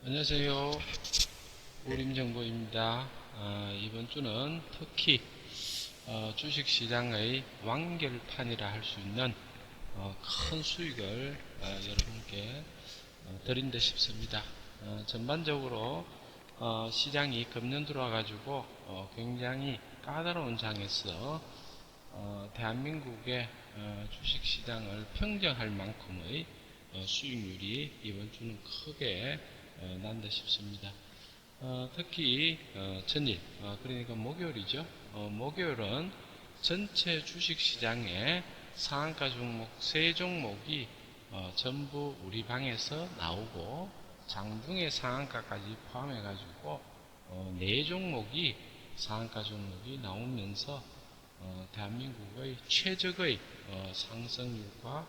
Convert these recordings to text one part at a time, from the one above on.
안녕하세요. 우림정보입니다. 이번 주는 특히 주식시장의 완결판이라 할 수 있는 큰 수익을 여러분께 드린다 싶습니다. 전반적으로 시장이 금년 들어와가지고 굉장히 까다로운 장에서 대한민국의 주식시장을 평정할 만큼의 수익률이 이번 주는 크게 난다 싶습니다. 특히 전일, 그러니까 목요일이죠. 목요일은 전체 주식시장의 상한가 종목 3종목이 전부 우리 방에서 나오고 장중의 상한가까지 포함해가지고 4종목이 상한가 종목이 나오면서 대한민국의 최적의 상승률과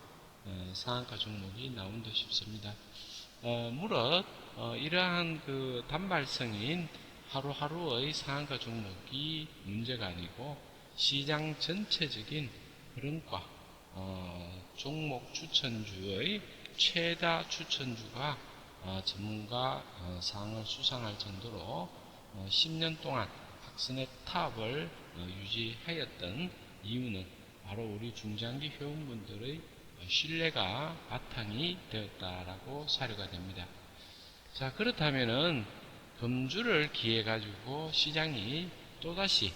상한가 종목이 나온다 싶습니다. 무릇 이러한 그 단발성인 하루하루의 상한가 종목이 문제가 아니고 시장 전체적인 흐름과 종목 추천주의 최다 추천주가 전문가 상을 수상할 정도로 10년 동안 박스net 탑을 유지하였던 이유는 바로 우리 중장기 회원분들의 신뢰가 바탕이 되었다라고 사료가 됩니다. 자, 그렇다면은 금주를 기해 가지고 시장이 또다시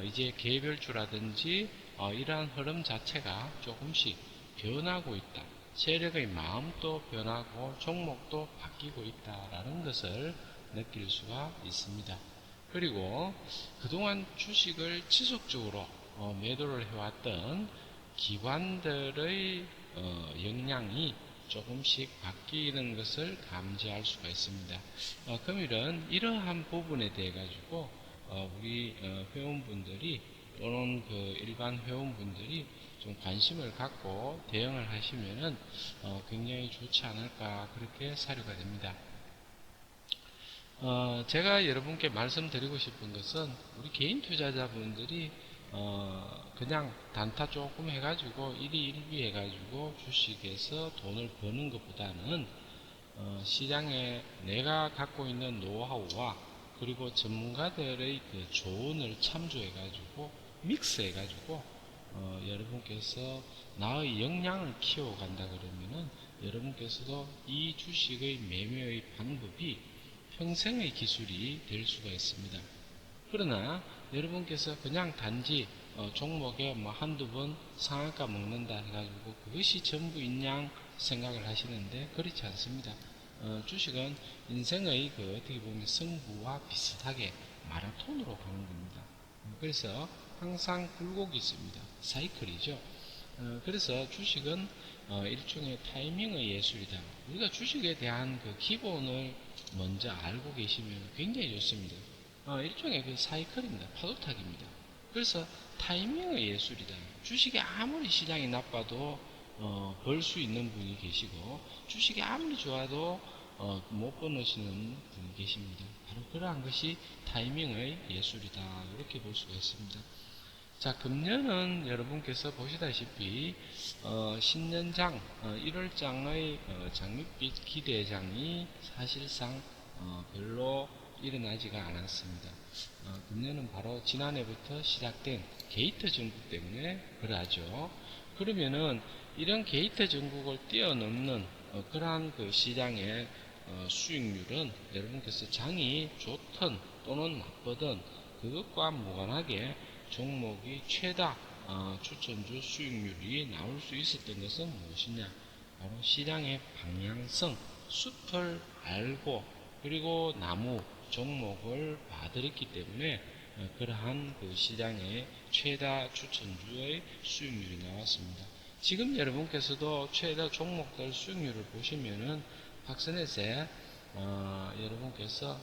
이제 개별주라든지 이러한 흐름 자체가 조금씩 변하고 있다. 세력의 마음도 변하고 종목도 바뀌고 있다라는 것을 느낄 수가 있습니다. 그리고 그동안 주식을 지속적으로 매도를 해왔던 기관들의 역량이 조금씩 바뀌는 것을 감지할 수가 있습니다. 금일은 이러한 부분에 대해 가지고 우리 회원분들이 또는 그 일반 회원분들이 좀 관심을 갖고 대응을 하시면은 굉장히 좋지 않을까 그렇게 사료가 됩니다. 제가 여러분께 말씀드리고 싶은 것은 우리 개인 투자자분들이 그냥 단타 조금 해가지고 일희일비 해가지고 주식에서 돈을 버는 것보다는 시장에 내가 갖고 있는 노하우와 그리고 전문가들의 그 조언을 참조해가지고 믹스해가지고 여러분께서 나의 역량을 키워간다 그러면은 여러분께서도 이 주식의 매매의 방법이 평생의 기술이 될 수가 있습니다. 그러나 여러분께서 그냥 단지 종목에 뭐 한두 번 상한가 먹는다 해가지고 그것이 전부인 양 생각을 하시는데 그렇지 않습니다. 주식은 인생의 그 어떻게 보면 승부와 비슷하게 마라톤으로 가는 겁니다. 그래서 항상 굴곡이 있습니다. 사이클이죠. 그래서 주식은 일종의 타이밍의 예술이다. 우리가 주식에 대한 그 기본을 먼저 알고 계시면 굉장히 좋습니다. 일종의 그 사이클입니다. 파도타기입니다. 그래서 타이밍의 예술이다. 주식이 아무리 시장이 나빠도 벌 수 있는 분이 계시고 주식이 아무리 좋아도 못 버시는 분이 계십니다. 바로 그러한 것이 타이밍의 예술이다. 이렇게 볼 수가 있습니다. 자, 금년은 여러분께서 보시다시피 신년장 1월장의 장밋빛 기대장이 사실상 별로 일어나지가 않았습니다. 금년은 바로 지난해부터 시작된 게이트 전국 때문에 그러하죠. 그러면은 이런 게이트 전국을 뛰어넘는 그러한 그 시장의 수익률은 여러분께서 장이 좋든 또는 나쁘든 그것과 무관하게 종목이 최다 추천주 수익률이 나올 수 있었던 것은 무엇이냐? 바로 시장의 방향성, 숲을 알고 그리고 나무 종목을 봐드렸기 때문에 그러한 그 시장의 최다 추천주의 수익률이 나왔습니다. 지금 여러분께서도 최다 종목들 수익률을 보시면은 박스넷에 여러분께서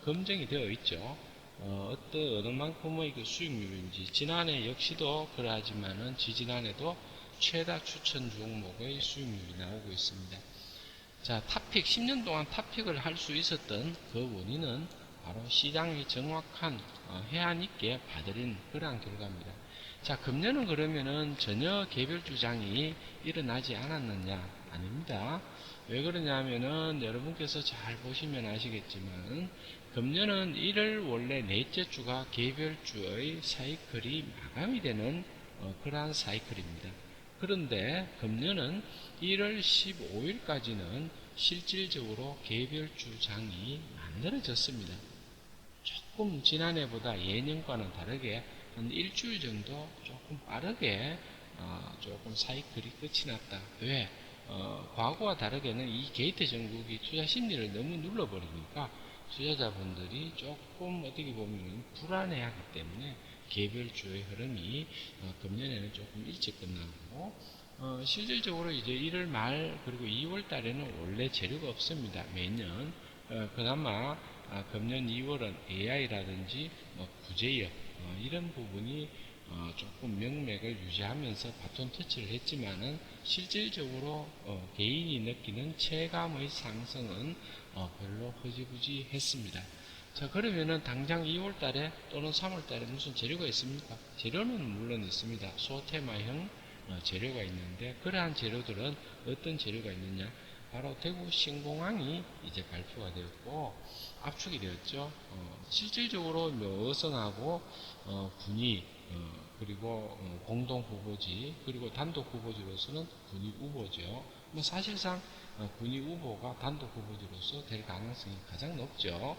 검증이 되어 있죠. 어느 만큼의 그 수익률인지 지난해 역시도 그러하지만은 지지난해도 최다 추천 종목의 수익률이 나오고 있습니다. 자, 탑픽 10년 동안 탑픽을 할 수 있었던 그 원인은 바로 시장의 정확한 해안 있게 봐드린 그러한 결과입니다. 자, 금년은 그러면은 전혀 개별 주장이 일어나지 않았느냐? 아닙니다. 왜 그러냐면은 여러분께서 잘 보시면 아시겠지만 금년은 1월 원래 넷째 주가 개별주의 사이클이 마감이 되는 그러한 사이클입니다. 그런데 금년은 1월 15일까지는 실질적으로 개별주장이 만들어졌습니다. 조금 지난해보다 예년과는 다르게 한 일주일 정도 조금 빠르게 조금 사이클이 끝이 났다. 왜? 과거와 다르게는 이 게이트 전국이 투자 심리를 너무 눌러버리니까 투자자분들이 조금 어떻게 보면 불안해하기 때문에 개별주의 흐름이 금년에는 조금 일찍 끝나고 실질적으로 이제 1월 말 그리고 2월 달에는 원래 재료가 없습니다. 매년 그나마 금년 2월은 AI라든지 구제역 이런 부분이 조금 명맥을 유지하면서 바톤 터치를 했지만은 실질적으로 개인이 느끼는 체감의 상승은 별로 흐지부지 했습니다. 자, 그러면은 당장 2월 달에 또는 3월 달에 무슨 재료가 있습니까? 재료는 물론 있습니다. 소테마형 재료가 있는데 그러한 재료들은 어떤 재료가 있느냐? 바로 대구 신공항이 이제 발표가 되었고 압축이 되었죠. 실질적으로 어성하고 군이 그리고 공동 후보지 그리고 단독 후보지로서는 군이 후보죠. 뭐 사실상 군이 후보가 단독 후보지로서 될 가능성이 가장 높죠.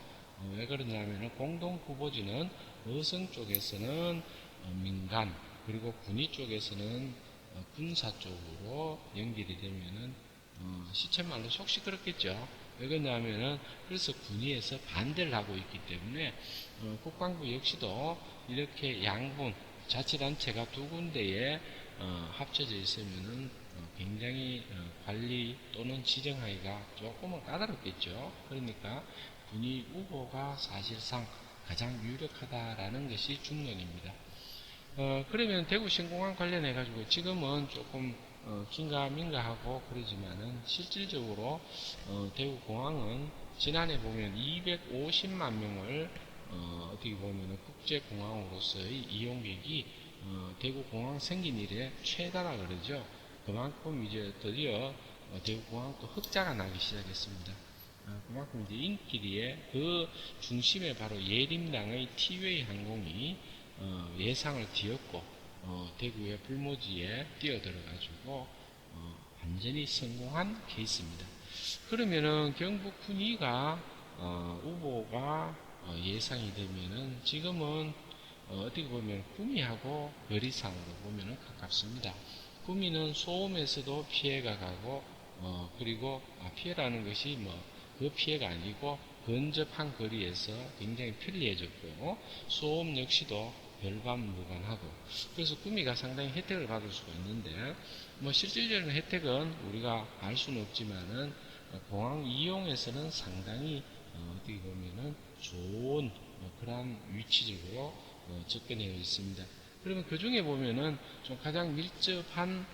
왜 그러냐면 공동 후보지는 어성 쪽에서는 민간 그리고 군이 쪽에서는 군사 쪽으로 연결이 되면은 시쳇말로 속 시끄럽겠죠. 왜 그러냐면은 그래서 군위에서 반대를 하고 있기 때문에 국방부 역시도 이렇게 양분 자치단체가 두 군데에 합쳐져 있으면은 굉장히 관리 또는 지정하기가 조금은 까다롭겠죠. 그러니까 군위 후보가 사실상 가장 유력하다라는 것이 중론입니다. 그러면 대구 신공항 관련해 가지고 지금은 조금 긴가민가하고 그러지만은 실질적으로 대구 공항은 지난해 보면 250만 명을 어떻게 보면 국제공항으로서의 이용객이 대구 공항 생긴 이래 최다라 그러죠. 그만큼 이제 드디어 대구 공항도 흑자가 나기 시작했습니다. 그만큼 이제 인기리에 그 중심에 바로 예림당의 티웨이 항공이 예상을 뒤엎고 대구의 불모지에 뛰어들어가지고 완전히 성공한 케이스입니다. 그러면은 경북 군위가 후보가 예상이 되면은 지금은 어떻게 보면 구미하고 거리상으로 보면은 가깝습니다. 구미는 소음에서도 피해가 가고 그리고 피해라는 것이 그 피해가 아니고 근접한 거리에서 굉장히 편리해졌고 소음 역시도 별반무관하고 그래서 구미가 상당히 혜택을 받을 수가 있는데 실질적인 혜택은 우리가 알 수는 없지만은 공항 이용에서는 상당히 어떻게 보면은 좋은 그러한 위치적으로 접근되어 있습니다. 그러면 그 중에 보면은 좀 가장 밀접한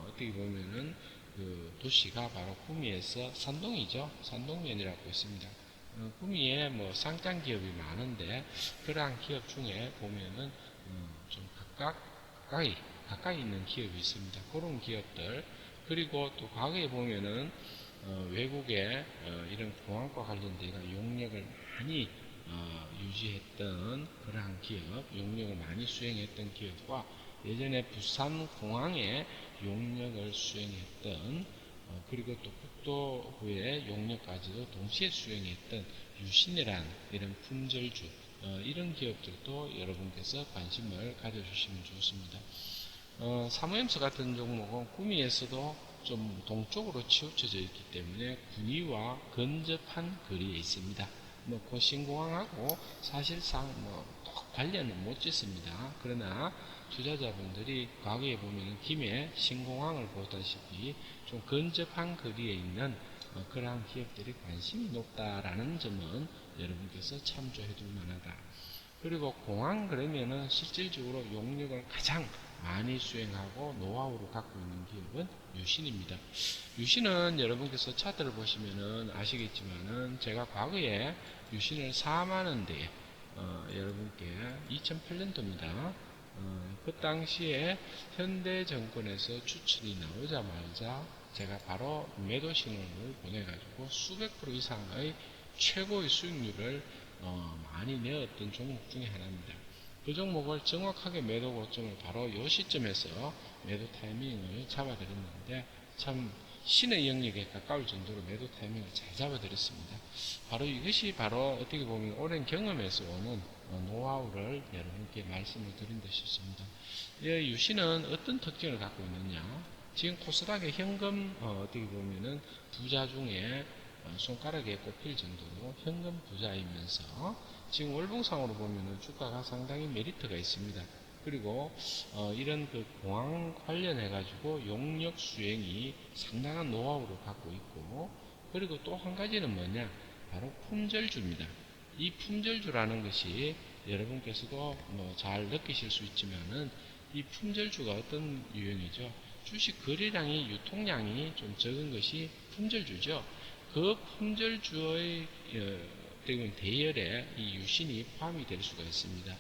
어떻게 보면은 그 도시가 바로 구미에서 산동이죠. 산동면이라고 있습니다. 구미에 쌍장 기업이 많은데 그러한 기업 중에 보면은 좀 가까이 있는 기업이 있습니다. 그런 기업들 그리고 또 과거에 보면은 외국의 이런 공항과 관련돼가 용역을 많이 유지했던 그러한 기업, 용역을 많이 수행했던 기업과 예전에 부산 공항에 용역을 수행했던 그리고 또 국도부의 용역까지도 동시에 수행했던 유신이란 이런 품절주 이런 기업들도 여러분께서 관심을 가져주시면 좋습니다. 사모엠스 같은 종목은 구미에서도 좀 동쪽으로 치우쳐져 있기 때문에 군위와 근접한 거리에 있습니다. 그 신공항하고 사실상 관련은 못 짓습니다. 그러나 투자자분들이 과거에 보면 김해 신공항을 보다시피 좀 근접한 거리에 있는 그러한 기업들이 관심이 높다라는 점은 여러분께서 참조해 둘 만하다. 그리고 공항 그러면은 실질적으로 용역을 가장 많이 수행하고 노하우를 갖고 있는 기업은 유신입니다. 유신은 여러분께서 차트를 보시면은 아시겠지만은 제가 과거에 유신을 4만원대에 여러분께 2008년도입니다. 그 당시에 현대정권에서 추천이 나오자마자 제가 바로 매도 신호를 보내가지고 수백 프로 이상의 최고의 수익률을 많이 내었던 종목 중에 하나입니다. 그 종목을 정확하게 매도 고점을 바로 이 시점에서 매도 타이밍을 잡아드렸는데 참 신의 영역에 가까울 정도로 매도 타이밍을 잘 잡아드렸습니다. 바로 이것이 바로 어떻게 보면 오랜 경험에서 오는 노하우를 여러분께 말씀을 드린 데 싶습니다. 이 유신은 어떤 특징을 갖고 있느냐? 지금 코스닥의 현금 어떻게 보면은 부자 중에 손가락에 꼽힐 정도로 현금 부자이면서 지금 월봉상으로 보면은 주가가 상당히 메리트가 있습니다. 그리고 이런 그 공항 관련해 가지고 용역 수행이 상당한 노하우를 갖고 있고, 그리고 또 한 가지는 뭐냐, 바로 품절주입니다. 이 품절주라는 것이 여러분께서도 잘 느끼실 수 있지만은 이 품절주가 어떤 유형이죠? 주식 거래량이 유통량이 좀 적은 것이 품절주죠. 그 품절주의 대열에 이 유신이 포함이 될 수가 있습니다.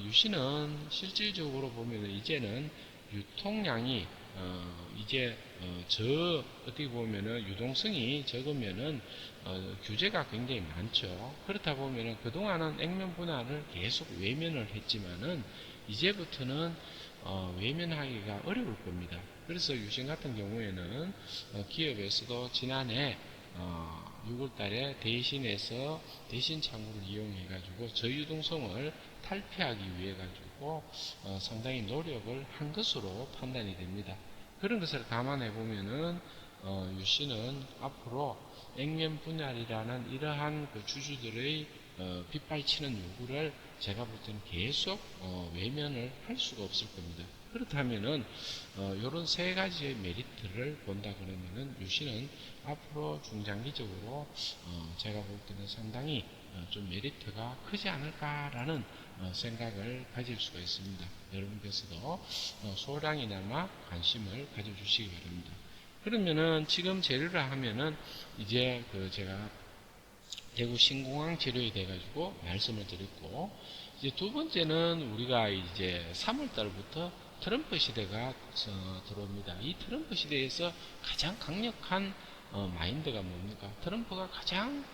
유신은 실질적으로 보면 이제는 유통량이 이제 어떻게 보면은 유동성이 적으면은 규제가 굉장히 많죠. 그렇다 보면은 그동안은 액면 분할을 계속 외면을 했지만은 이제부터는 외면하기가 어려울 겁니다. 그래서 유신 같은 경우에는 기업에서도 지난해 6월달에 대신 창구를 이용해 가지고 저유동성을 탈피하기 위해 가지고 상당히 노력을 한 것으로 판단이 됩니다. 그런 것을 감안해 보면은 유씨는 앞으로 액면 분할이라는 이러한 그 주주들의 빗발치는 요구를 제가 볼 때는 계속 외면을 할 수가 없을 겁니다. 그렇다면은 이런 세 가지의 메리트를 본다 그러면은 유씨는 앞으로 중장기적으로 제가 볼 때는 상당히 좀 메리트가 크지 않을까라는 생각을 가질 수가 있습니다. 여러분께서도 소량이나마 관심을 가져주시기 바랍니다. 그러면은 지금 재료를 하면은 이제 제가 대구 신공항 재료에 대해 가지고 말씀을 드렸고, 이제 두 번째는 우리가 이제 3월 달부터 트럼프 시대가 들어옵니다. 이 트럼프 시대에서 가장 강력한 마인드가 뭡니까? 트럼프가 가장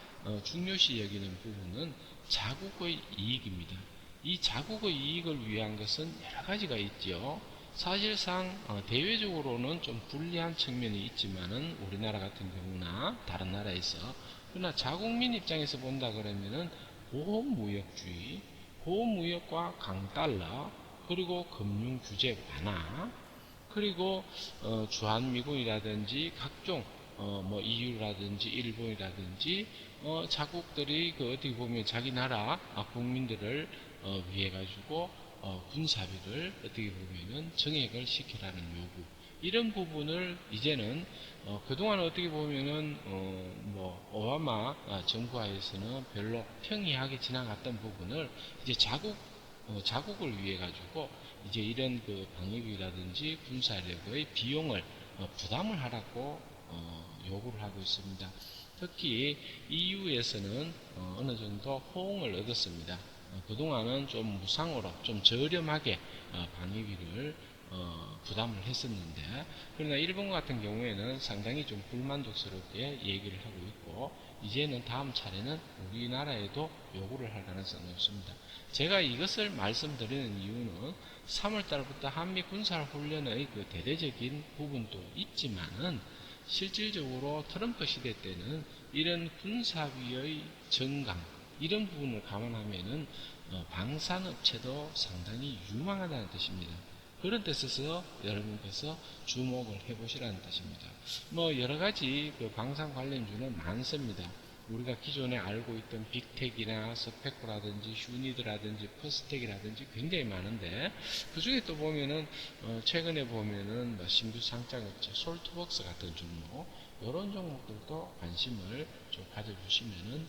중요시 여기는 부분은 자국의 이익입니다. 이 자국의 이익을 위한 것은 여러 가지가 있죠. 사실상 대외적으로는 좀 불리한 측면이 있지만은 우리나라 같은 경우나 다른 나라에서, 그러나 자국민 입장에서 본다 그러면은 보호무역주의, 보호무역과 강달러, 그리고 금융 규제 완화, 그리고 주한미군이라든지 각종 EU라든지 일본이라든지 자국들이 어떻게 보면 자기 나라 국민들을 위해 가지고 군사비를 어떻게 보면은 정액을 시키라는 요구, 이런 부분을 이제는 그동안 어떻게 보면은 오바마 정부하에서는 별로 평이하게 지나갔던 부분을 이제 자국을 위해 가지고 이제 이런 그 방위비라든지 군사력의 비용을 부담을 하라고 요구를 하고 있습니다. 특히 EU에서는 어느 정도 호응을 얻었습니다. 그동안은 좀 무상으로 좀 저렴하게 방위비를 부담을 했었는데, 그러나 일본 같은 경우에는 상당히 좀 불만족스럽게 얘기를 하고 있고, 이제는 다음 차례는 우리나라에도 요구를 할 가능성이 높습니다. 제가 이것을 말씀드리는 이유는 3월달부터 한미 군사훈련의 그 대대적인 부분도 있지만은 실질적으로 트럼프 시대 때는 이런 군사비의 증강, 이런 부분을 감안하면은 방산업체도 상당히 유망하다는 뜻입니다. 그런 뜻에서 여러분께서 주목을 해보시라는 뜻입니다. 여러가지 그 방산 관련주는 많습니다. 우리가 기존에 알고 있던 빅텍이나 스페코라든지 휴니드라든지 퍼스텍이라든지 굉장히 많은데, 그 중에 또 보면은 최근에 보면은 신규 상장업체 솔트웍스 같은 종목, 이런 종목들도 관심을 좀 가져주시면은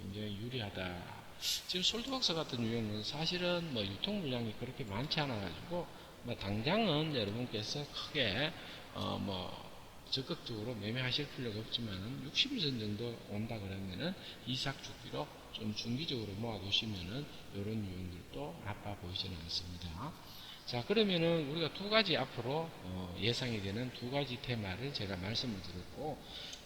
굉장히 유리하다. 지금 솔트웍스 같은 유형은 사실은 유통 물량이 그렇게 많지 않아 가지고 당장은 여러분께서 크게 적극적으로 매매하실 필요가 없지만은 60일 정도 온다 그러면은 이삭 주기로 좀 중기적으로 모아두시면은 이런 유형들도 나빠 보이지는 않습니다. 자, 그러면은 우리가 두 가지 앞으로 예상이 되는 두 가지 테마를 제가 말씀을 드렸고,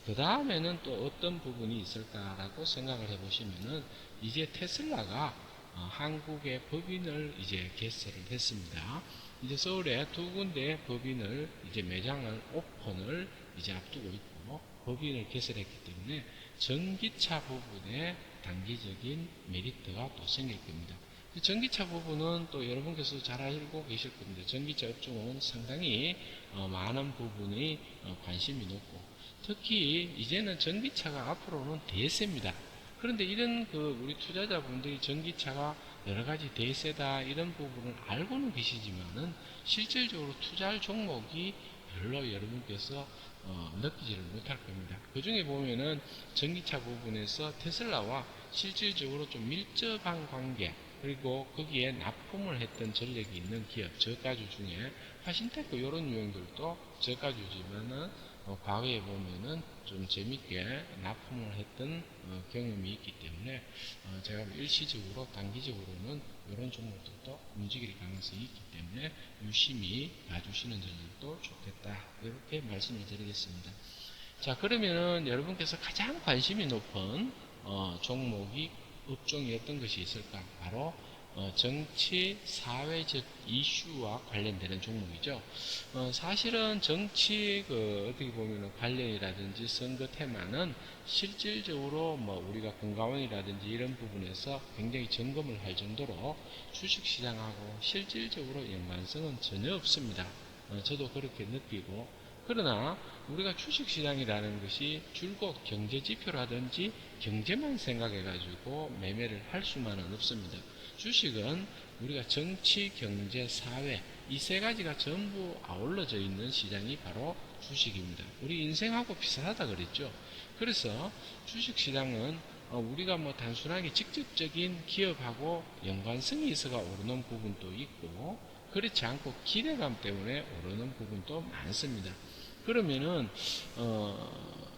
그 다음에는 또 어떤 부분이 있을까라고 생각을 해보시면은, 이제 테슬라가 한국의 법인을 이제 개설을 했습니다. 이제 서울에 두 군데 법인을 이제 매장을 오픈을 이제 앞두고 있고, 법인을 개설했기 때문에 전기차 부분에 단기적인 메리트가 또 생길 겁니다. 전기차 부분은 또 여러분께서 잘 알고 계실 겁니다. 전기차 업종은 상당히 많은 부분이 관심이 높고, 특히 이제는 전기차가 앞으로는 대세입니다. 그런데 이런 우리 투자자분들이 전기차가 여러 가지 대세다 이런 부분을 알고는 계시지만은 실질적으로 투자할 종목이 별로 여러분께서 느끼지를 못할 겁니다. 그 중에 보면은 전기차 부분에서 테슬라와 실질적으로 좀 밀접한 관계, 그리고 거기에 납품을 했던 전력이 있는 기업, 저가주 중에 화신테크 이런 유형들도 저가주지만은 과거에 보면은 좀 재밌게 납품을 했던 경험이 있기 때문에 제가 일시적으로 단기적으로는 이런 종목들도 움직일 가능성이 있기 때문에 유심히 봐주시는 점도 좋겠다, 이렇게 말씀을 드리겠습니다. 자, 그러면은 여러분께서 가장 관심이 높은 종목이 업종이 어떤 것이 있을까? 바로 정치, 사회적 이슈와 관련되는 종목이죠. 사실은 정치 어떻게 보면 관련이라든지 선거 테마는 실질적으로 뭐 우리가 금감원이라든지 이런 부분에서 굉장히 점검을 할 정도로 주식시장하고 실질적으로 연관성은 전혀 없습니다. 저도 그렇게 느끼고, 그러나 우리가 주식시장이라는 것이 줄곧 경제지표라든지 경제만 생각해가지고 매매를 할 수만은 없습니다. 주식은 우리가 정치, 경제, 사회 이 세 가지가 전부 아울러져 있는 시장이 바로 주식입니다. 우리 인생하고 비슷하다 그랬죠. 그래서 주식시장은 우리가 뭐 단순하게 직접적인 기업하고 연관성이 있어가 오르는 부분도 있고, 그렇지 않고 기대감 때문에 오르는 부분도 많습니다. 그러면은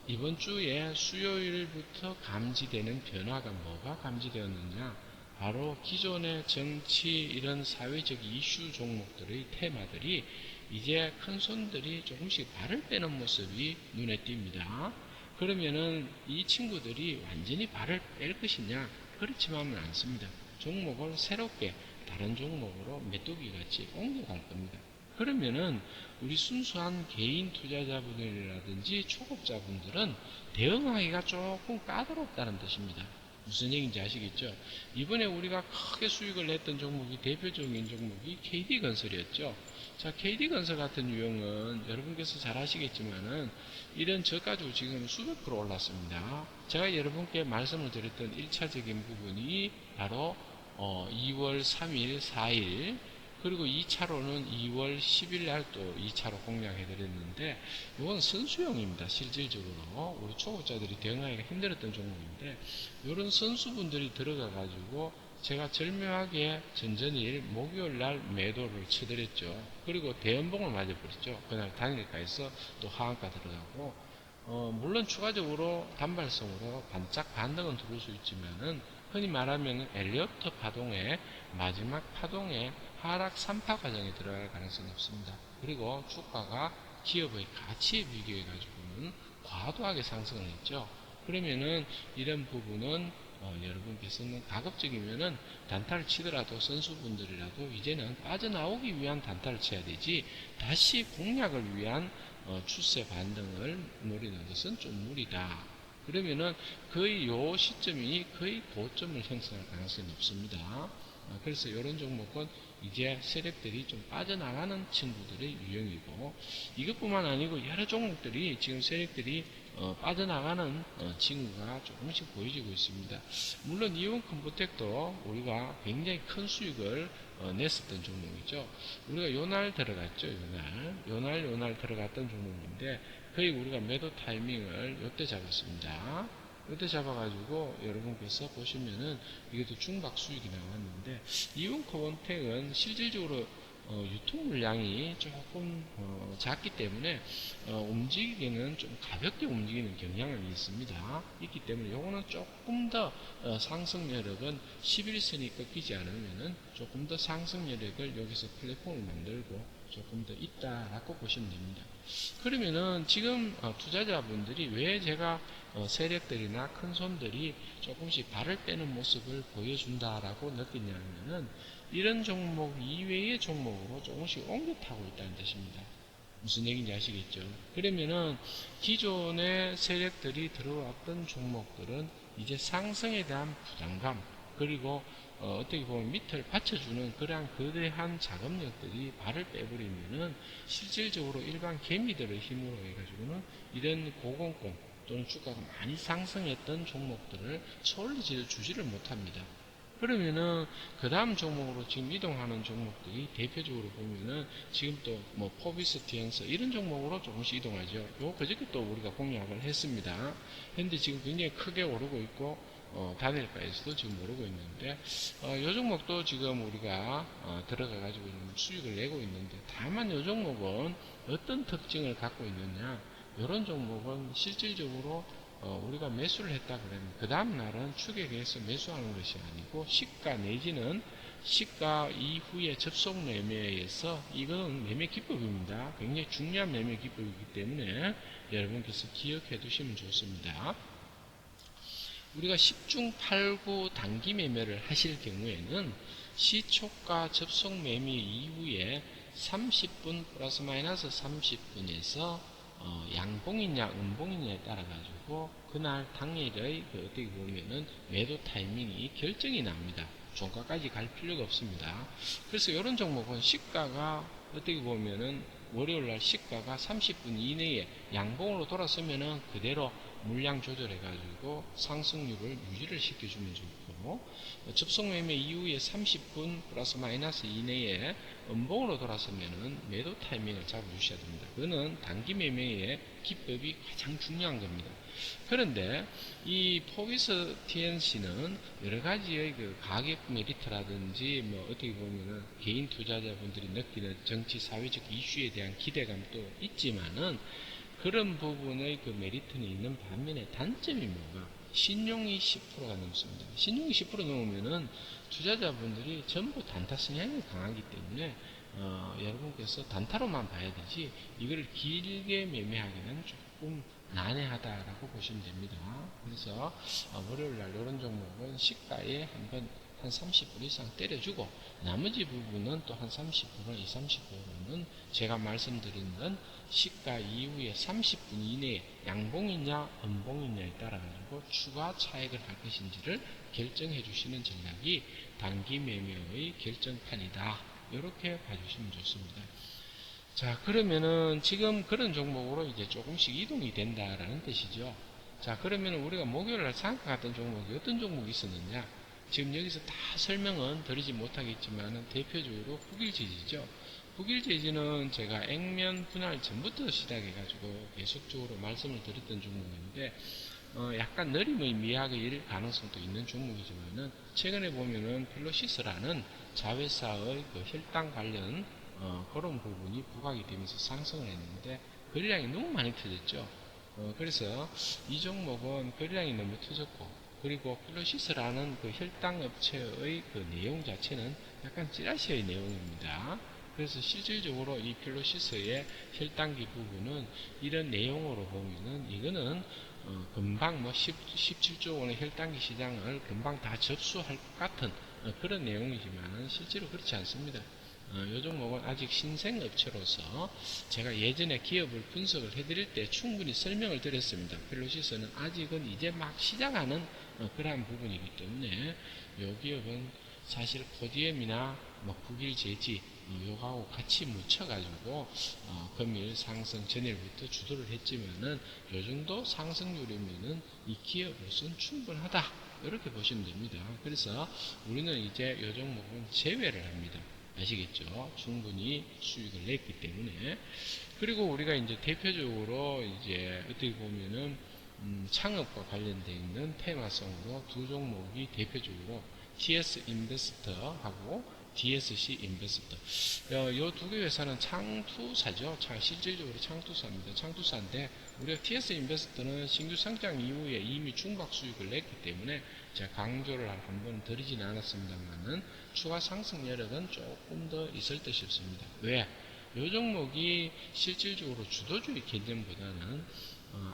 이번 주에 수요일부터 감지되는 변화가 뭐가 감지되었느냐? 바로 기존의 정치 이런 사회적 이슈 종목들의 테마들이 이제 큰 손들이 조금씩 발을 빼는 모습이 눈에 띕니다. 그러면은 이 친구들이 완전히 발을 뺄 것이냐? 그렇지만은 않습니다. 종목을 새롭게 다른 종목으로 메뚜기 같이 옮겨갈 겁니다. 그러면은 우리 순수한 개인 투자자분들이라든지 초급자분들은 대응하기가 조금 까다롭다는 뜻입니다. 무슨 얘기인지 아시겠죠? 이번에 우리가 크게 수익을 냈던 종목이, 대표적인 종목이 KD건설이었죠. 자, KD건설 같은 유형은 여러분께서 잘 아시겠지만은 이런 저가지고 지금 수백 프로 올랐습니다. 제가 여러분께 말씀을 드렸던 1차적인 부분이 바로 2월 3일, 4일, 그리고 2차로는 2월 10일 날 또 2차로 공략해 드렸는데, 이건 선수용입니다. 실질적으로 우리 초보자들이 대응하기가 힘들었던 종목인데, 이런 선수분들이 들어가 가지고 제가 절묘하게 전전일 목요일 날 매도를 쳐드렸죠. 그리고 대연봉을 맞아버렸죠. 그날 당일가에서 또 하한가 들어가고, 물론 추가적으로 단발성으로 반짝 반등은 들어올 수 있지만은 흔히 말하면 엘리어트 파동의 마지막 파동의 하락 3파 과정에 들어갈 가능성이 높습니다. 그리고 주가가 기업의 가치에 비교해 가지고는 과도하게 상승을 했죠. 그러면은 이런 부분은 여러분께서는 가급적이면은 단타를 치더라도 선수분들이라도 이제는 빠져나오기 위한 단타를 쳐야 되지, 다시 공략을 위한 추세 반등을 노리는 것은 좀 무리다. 그러면은 거의 요 시점이 거의 고점을 형성할 가능성이 높습니다. 그래서 이런 종목은 이제 세력들이 좀 빠져나가는 친구들의 유형이고, 이것뿐만 아니고 여러 종목들이 지금 세력들이 빠져나가는 징후가 조금씩 보여지고 있습니다. 물론 이온 컴포텍도 우리가 굉장히 큰 수익을 냈었던 종목이죠. 우리가 요날 들어갔죠. 요날 들어갔던 종목인데 거의 우리가 매도 타이밍을 요때 잡았습니다. 요때 잡아가지고 여러분께서 보시면은 이것도 중박 수익이 나왔는데, 이온 컴포텍은 실질적으로 유통 물량이 조금 작기 때문에 움직이기는 좀 가볍게 움직이는 경향이 있기 때문에 요거는 조금 더 상승 여력은 11선이 꺾이지 않으면은 조금 더 상승 여력을 여기서 플랫폼을 만들고 조금 더 있다라고 보시면 됩니다. 그러면은 지금 투자자분들이 왜 제가 세력들이나 큰 손들이 조금씩 발을 빼는 모습을 보여준다라고 느끼냐면은 이런 종목 이외의 종목으로 조금씩 옮겨 타고 있다는 뜻입니다. 무슨 얘기인지 아시겠죠? 그러면은 기존의 세력들이 들어왔던 종목들은 이제 상승에 대한 부담감 그리고 어떻게 보면 밑을 받쳐주는 그러한 거대한 자금력들이 발을 빼버리면은 실질적으로 일반 개미들의 힘으로 해가지고는 이런 고공권 또는 주가가 많이 상승했던 종목들을 sol리지를 주지를 못합니다. 그러면은 그 다음 종목으로 지금 이동하는 종목들이 대표적으로 보면은 지금 또 뭐 포비스 티엔서 이런 종목으로 조금씩 이동하죠. 요 그저께 또 우리가 공략을 했습니다. 현재 지금 굉장히 크게 오르고 있고 다닐바에서도 지금 오르고 있는데 요 종목도 지금 우리가 들어가 가지고 수익을 내고 있는데 다만 요 종목은 어떤 특징을 갖고 있느냐 이런 종목은 실질적으로 우리가 매수를 했다 그러면 그 다음날은 추격해서 매수하는 것이 아니고 시가 내지는 시가 이후에 접속 매매에서 이거는 매매 기법입니다. 굉장히 중요한 매매 기법이기 때문에 여러분께서 기억해 두시면 좋습니다. 우리가 10중 8구 단기 매매를 하실 경우에는 시초가 접속 매매 이후에 30분 플러스 마이너스 30분에서 양봉이냐 음봉이냐에 따라 가지고 그날 당일의 어떻게 보면은 매도 타이밍이 결정이 납니다. 종가까지 갈 필요가 없습니다. 그래서 이런 종목은 시가가 어떻게 보면은 월요일날 시가가 30분 이내에 양봉으로 돌아서면은 그대로 물량 조절해가지고 상승률을 유지를 시켜주면 좋고 접속 매매 이후에 30분 플러스 마이너스 이내에 음봉으로 돌아서면은 매도 타이밍을 잡아주셔야 됩니다. 그거는 단기 매매의 기법이 가장 중요한 겁니다. 그런데 이 포비스 TNC는 여러 가지의 그 가격 메리트라든지 뭐 어떻게 보면은 개인 투자자분들이 느끼는 정치 사회적 이슈에 대한 기대감도 있지만은 그런 부분의 그 메리트는 있는 반면에 단점이 뭐가? 신용이 10%가 넘습니다. 신용이 10% 넘으면은 투자자분들이 전부 단타 성향이 강하기 때문에 여러분께서 단타로만 봐야 되지 이걸 길게 매매하기는 조금 난해하다라고 보시면 됩니다. 그래서 월요일날 이런 종목은 시가에 한번 한 30% 이상 때려주고 나머지 부분은 또 한 30%, 20, 30%는 제가 말씀드리는 시가 이후에 30분 이내에 양봉이냐 음봉이냐에 따라 가지고 추가 차익을 할 것인지를 결정해 주시는 전략이 단기 매매의 결정판이다. 이렇게 봐주시면 좋습니다. 자, 그러면은 지금 그런 종목으로 이제 조금씩 이동이 된다라는 뜻이죠. 자, 그러면 우리가 목요일날 생각했던 종목이 어떤 종목이 있었느냐? 지금 여기서 다 설명은 드리지 못하겠지만 대표적으로 북일제지죠. 북일제지는 제가 액면 분할 전부터 시작해가지고 계속적으로 말씀을 드렸던 종목인데 약간 느림의 미학일 가능성도 있는 종목이지만은 최근에 보면은 필로시스라는 자회사의 그 혈당 관련 그런 부분이 부각이 되면서 상승을 했는데 거래량이 너무 많이 터졌죠. 그래서 이 종목은 거래량이 너무 터졌고 그리고 필로시스라는 그 혈당 업체의 그 내용 자체는 약간 찌라시의 내용입니다. 그래서 실질적으로 이 필로시스의 혈당기 부분은 이런 내용으로 보면은 이거는 금방 뭐 17조 원의 혈당기 시장을 금방 다 접수할 것 같은 그런 내용이지만 실제로 그렇지 않습니다. 이 종목은 아직 신생업체로서 제가 예전에 기업을 분석을 해드릴 때 충분히 설명을 드렸습니다. 필로시스는 아직은 이제 막 시작하는 그러한 부분이기 때문에 이 기업은 사실 포디엠이나 뭐 북일제지 요거하고 같이 묻혀가지고 금일 상승 전일부터 주도를 했지만은 요 정도 상승률이면은 이 기업으로서는 충분하다 이렇게 보시면 됩니다. 그래서 우리는 이제 요 종목은 제외를 합니다. 아시겠죠? 충분히 수익을 냈기 때문에. 그리고 우리가 이제 대표적으로 이제 어떻게 보면은 창업과 관련되어 있는 테마성으로 두 종목이 대표적으로 TS 인베스터하고 DSC 인베스터. 이 두 개 회사는 창투사죠. 실질적으로 창투사입니다. 창투사인데 우리가 TS 인베스터는 신규 상장 이후에 이미 중박 수익을 냈기 때문에 제가 강조를 한번 드리진 않았습니다만은 추가 상승 여력은 조금 더 있을 듯 싶습니다. 왜? 이 종목이 실질적으로 주도주의 개념보다는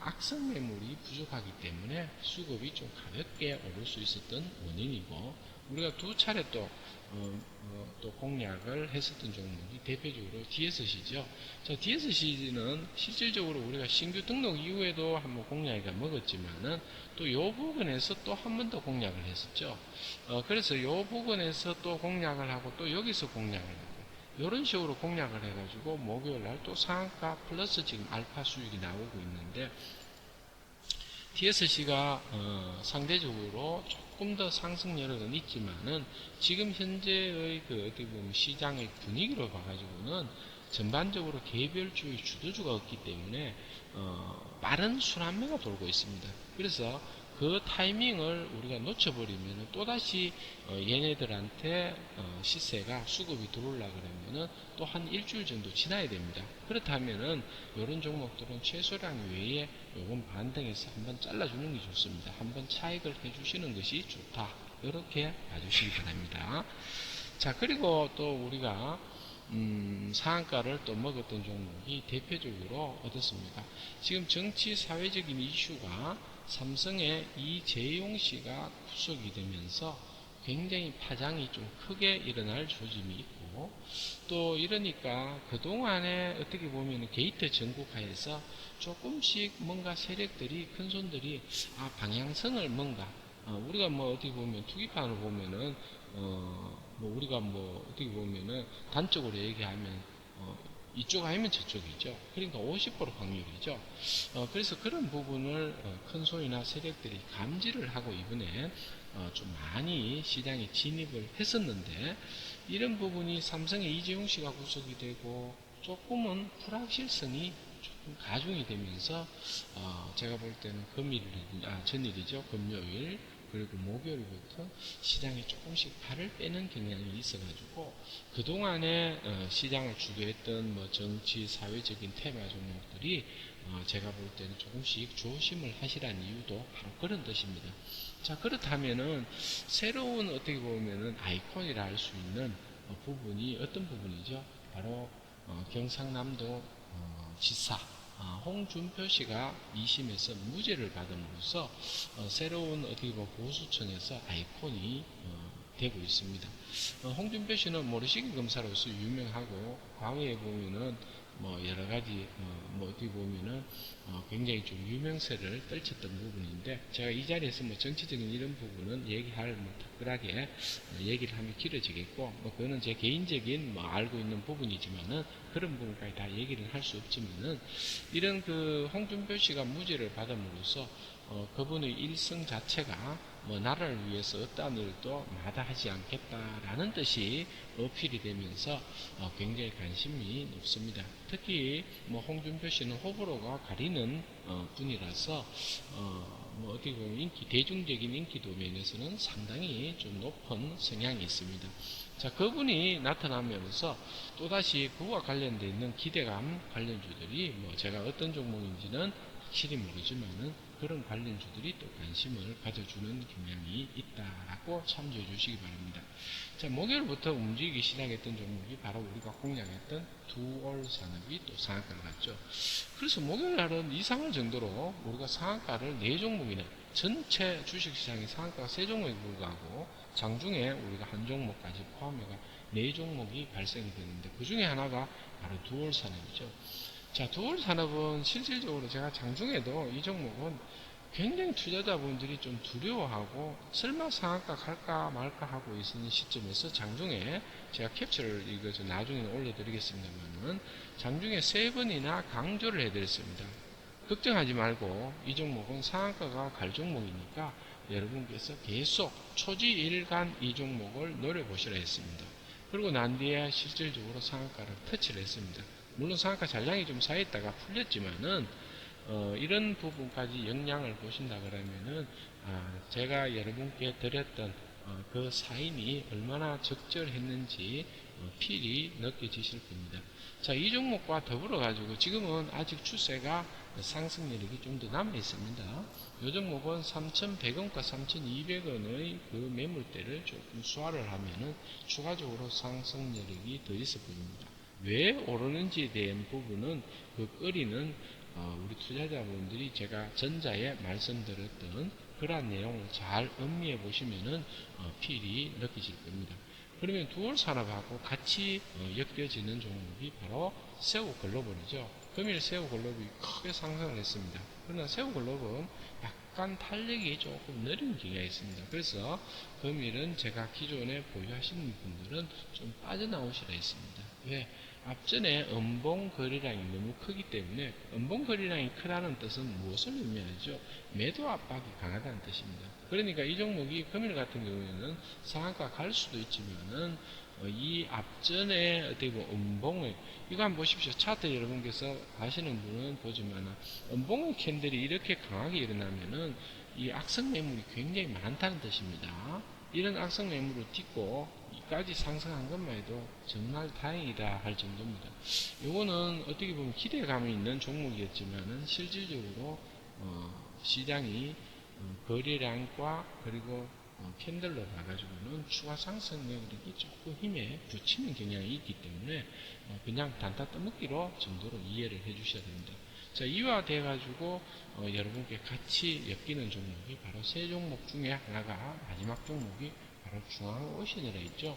악성 매물이 부족하기 때문에 수급이 좀 가볍게 오를 수 있었던 원인이고, 우리가 두 차례 또 공략을 했었던 종목이 대표적으로 DSC죠. 자, DSC는 실질적으로 우리가 신규 등록 이후에도 한번 공략을 먹었지만은 또 요 부분에서 또 한 번 더 공략을 했었죠. 그래서 요 부분에서 또 공략을 하고 또 여기서 공략을 하고 이런 식으로 공략을 해가지고 목요일날 또 상한가 플러스 지금 알파 수익이 나오고 있는데, TSC가 상대적으로 조금 더 상승 여력은 있지만은 지금 현재의 어떻게 보면 시장의 분위기로 봐가지고는 전반적으로 개별주의 주도주가 없기 때문에 빠른 순환매가 돌고 있습니다. 그래서 그 타이밍을 우리가 놓쳐버리면 또다시 얘네들한테 시세가 수급이 들어오려 그러면은 또 한 일주일 정도 지나야 됩니다. 그렇다면은 이런 종목들은 최소량 외에 요건 반등해서 한번 잘라주는 게 좋습니다. 한번 차익을 해주시는 것이 좋다. 이렇게 봐주시기 바랍니다. 자, 그리고 또 우리가 상한가를 또 먹었던 종목이 대표적으로 어떻습니까? 지금 정치 사회적인 이슈가 삼성의 이재용 씨가 구속이 되면서 굉장히 파장이 좀 크게 일어날 조짐이 있고, 또 이러니까 그동안에 어떻게 보면 게이트 전국화에서 조금씩 뭔가 세력들이, 큰 손들이 방향성을 뭔가 우리가 뭐 어떻게 보면 투기판을 보면은 뭐 우리가 뭐 어떻게 보면은 단적으로 얘기하면 이쪽 아니면 저쪽이죠. 그러니까 50% 확률이죠. 그래서 그런 부분을 큰 소이나 세력들이 감지를 하고 이번에 좀 많이 시장에 진입을 했었는데, 이런 부분이 삼성의 이재용 씨가 구속이 되고 조금은 불확실성이 조금 가중이 되면서 제가 볼 때는 전일이죠. 금요일 그리고 목요일부터 시장에 조금씩 발을 빼는 경향이 있어가지고 그동안에 시장을 주도했던 뭐 정치, 사회적인 테마 종목들이 제가 볼 때는 조금씩 조심을 하시라는 이유도 바로 그런 뜻입니다. 자, 그렇다면은 새로운 어떻게 보면은 아이콘이라 할 수 있는 부분이 어떤 부분이죠? 바로 경상남도 지사 홍준표 씨가 2심에서 무죄를 받음으로써 새로운 어떻게 보면 보수층에서 아이콘이 되고 있습니다. 홍준표 씨는 모래시계 검사로서 유명하고 과거에 보면은 뭐 여러 가지 뭐 어떻게 보면은 굉장히 좀 유명세를 떨쳤던 부분인데, 제가 이 자리에서 뭐 정치적인 이런 부분은 얘기할 뭐 특별하게 얘기를 하면 길어지겠고, 뭐 그거는 제 개인적인 뭐 알고 있는 부분이지만은 그런 부분까지 다 얘기를 할 수 없지만은, 이런 그 홍준표 씨가 무죄를 받음으로써 그분의 일성 자체가 뭐 나라를 위해서 어떠한 일도 마다하지 않겠다라는 뜻이 어필이 되면서 굉장히 관심이 높습니다. 특히 뭐 홍준표 씨는 호불호가 가리는 분이라서 뭐 어떻게 보면 대중적인 인기도 면에서는 상당히 좀 높은 성향이 있습니다. 자, 그분이 나타나면서 또다시 그와 관련되어 있는 기대감 관련주들이 뭐 제가 어떤 종목인지는 확실히 모르지만은 그런 관련주들이 또 관심을 가져주는 경향이 있다라고 참조해 주시기 바랍니다. 자, 목요일부터 움직이기 시작했던 종목이 바로 우리가 공략했던 두올산업이 또 상한가를 갔죠. 그래서 목요일날은 이상할 정도로 우리가 상한가를 4종목이나, 전체 주식시장의 상한가가 3종목에 불과하고 장중에 우리가 한 종목까지 포함해가 4종목이 발생이 되는데, 그 중에 하나가 바로 두올산업이죠. 자, 두올산업은 실질적으로 제가 장중에도 이 종목은 굉장히 투자자분들이 좀 두려워하고 설마 상한가 갈까 말까 하고 있는 시점에서 장중에 제가 캡처를 이거 나중에 올려드리겠습니다만은 장중에 3번이나 강조를 해드렸습니다. 걱정하지 말고 이 종목은 상한가가 갈 종목이니까 여러분께서 계속 초지일간 이 종목을 노려보시라 했습니다. 그리고 난 뒤에 실질적으로 상한가를 터치를 했습니다. 물론 상한가 잔량이 좀 쌓였다가 풀렸지만은 이런 부분까지 영향을 보신다 그러면은 제가 여러분께 드렸던 그 사인이 얼마나 적절했는지 필히 느껴지실 겁니다. 자, 이 종목과 더불어 가지고 지금은 아직 추세가 상승 여력이 좀 더 남아 있습니다. 이 종목은 3,100원과 3,200원의 그 매물대를 조금 수화를 하면은 추가적으로 상승 여력이 더 있어 보입니다. 왜 오르는지에 대한 부분은 그 끓이는 우리 투자자분들이 제가 전자에 말씀드렸던 그러한 내용을 잘 음미해 보시면은 필히 느끼실 겁니다. 그러면 두올 산업하고 같이 엮여지는 종목이 바로 새우글로벌이죠. 금일 새우글로벌이 크게 상승을 했습니다. 그러나 새우글로벌은 약간 탄력이 조금 느린 기가 있습니다. 그래서 금일은 제가 기존에 보유하시는 분들은 좀 빠져나오시라 했습니다. 왜? 앞전에 음봉 거래량이 너무 크기 때문에 음봉 거래량이 크다는 뜻은 무엇을 의미하죠? 매도 압박이 강하다는 뜻입니다. 그러니까 이 종목이 금일 같은 경우에는 상한가 갈 수도 있지만은 이 앞전에 어떻게 보면 음봉을 이거 한번 보십시오. 차트 여러분께서 아시는 분은 보지만 음봉의 캔들이 이렇게 강하게 일어나면은 이 악성 매물이 굉장히 많다는 뜻입니다. 이런 악성 매물을 딛고 이까지 상승한 것만 해도 정말 다행이다 할 정도입니다. 요거는 어떻게 보면 기대감이 있는 종목이었지만은 실질적으로 시장이 거래량과 그리고 캔들로 봐가지고는 추가 상승력이 조금 힘에 붙이는 경향이 있기 때문에 그냥 단타 떠먹기로 정도로 이해를 해주셔야 됩니다. 자, 이와 돼가지고 여러분께 같이 엮이는 종목이 바로 세 종목 중에 하나가 마지막 종목이 바로 중앙오션이라 있죠.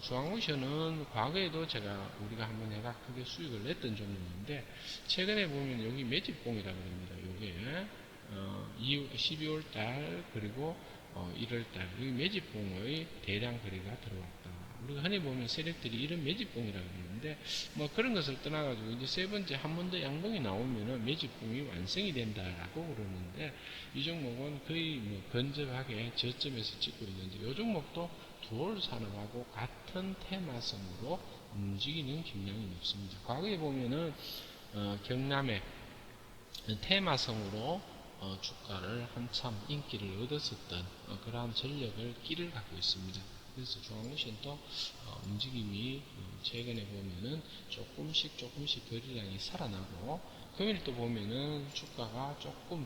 중앙오션은 과거에도 우리가 한번 해가 크게 수익을 냈던 종목인데 최근에 보면 여기 매집봉이라고 합니다. 요게 12월 달 그리고 1월 달 여기 매집봉의 대량 거래가 들어왔다. 우리가 흔히 보면 세력들이 이런 매집봉이라고 그러는데 뭐 그런 것을 떠나가지고 이제 세 번째 한 번 더 양봉이 나오면은 매집봉이 완성이 된다라고 그러는데 이 종목은 거의 뭐 건접하게 저점에서 찍고 있는데 이 종목도 두올 산업하고 같은 테마성으로 움직이는 경향이 높습니다. 과거에 보면은 경남의 테마성으로 주가를 한참 인기를 얻었었던 그러한 전력을 끼를 갖고 있습니다. 그래서 중앙오션도 움직임이 최근에 보면은 조금씩 거래량이 살아나고 금일도 보면은 주가가 조금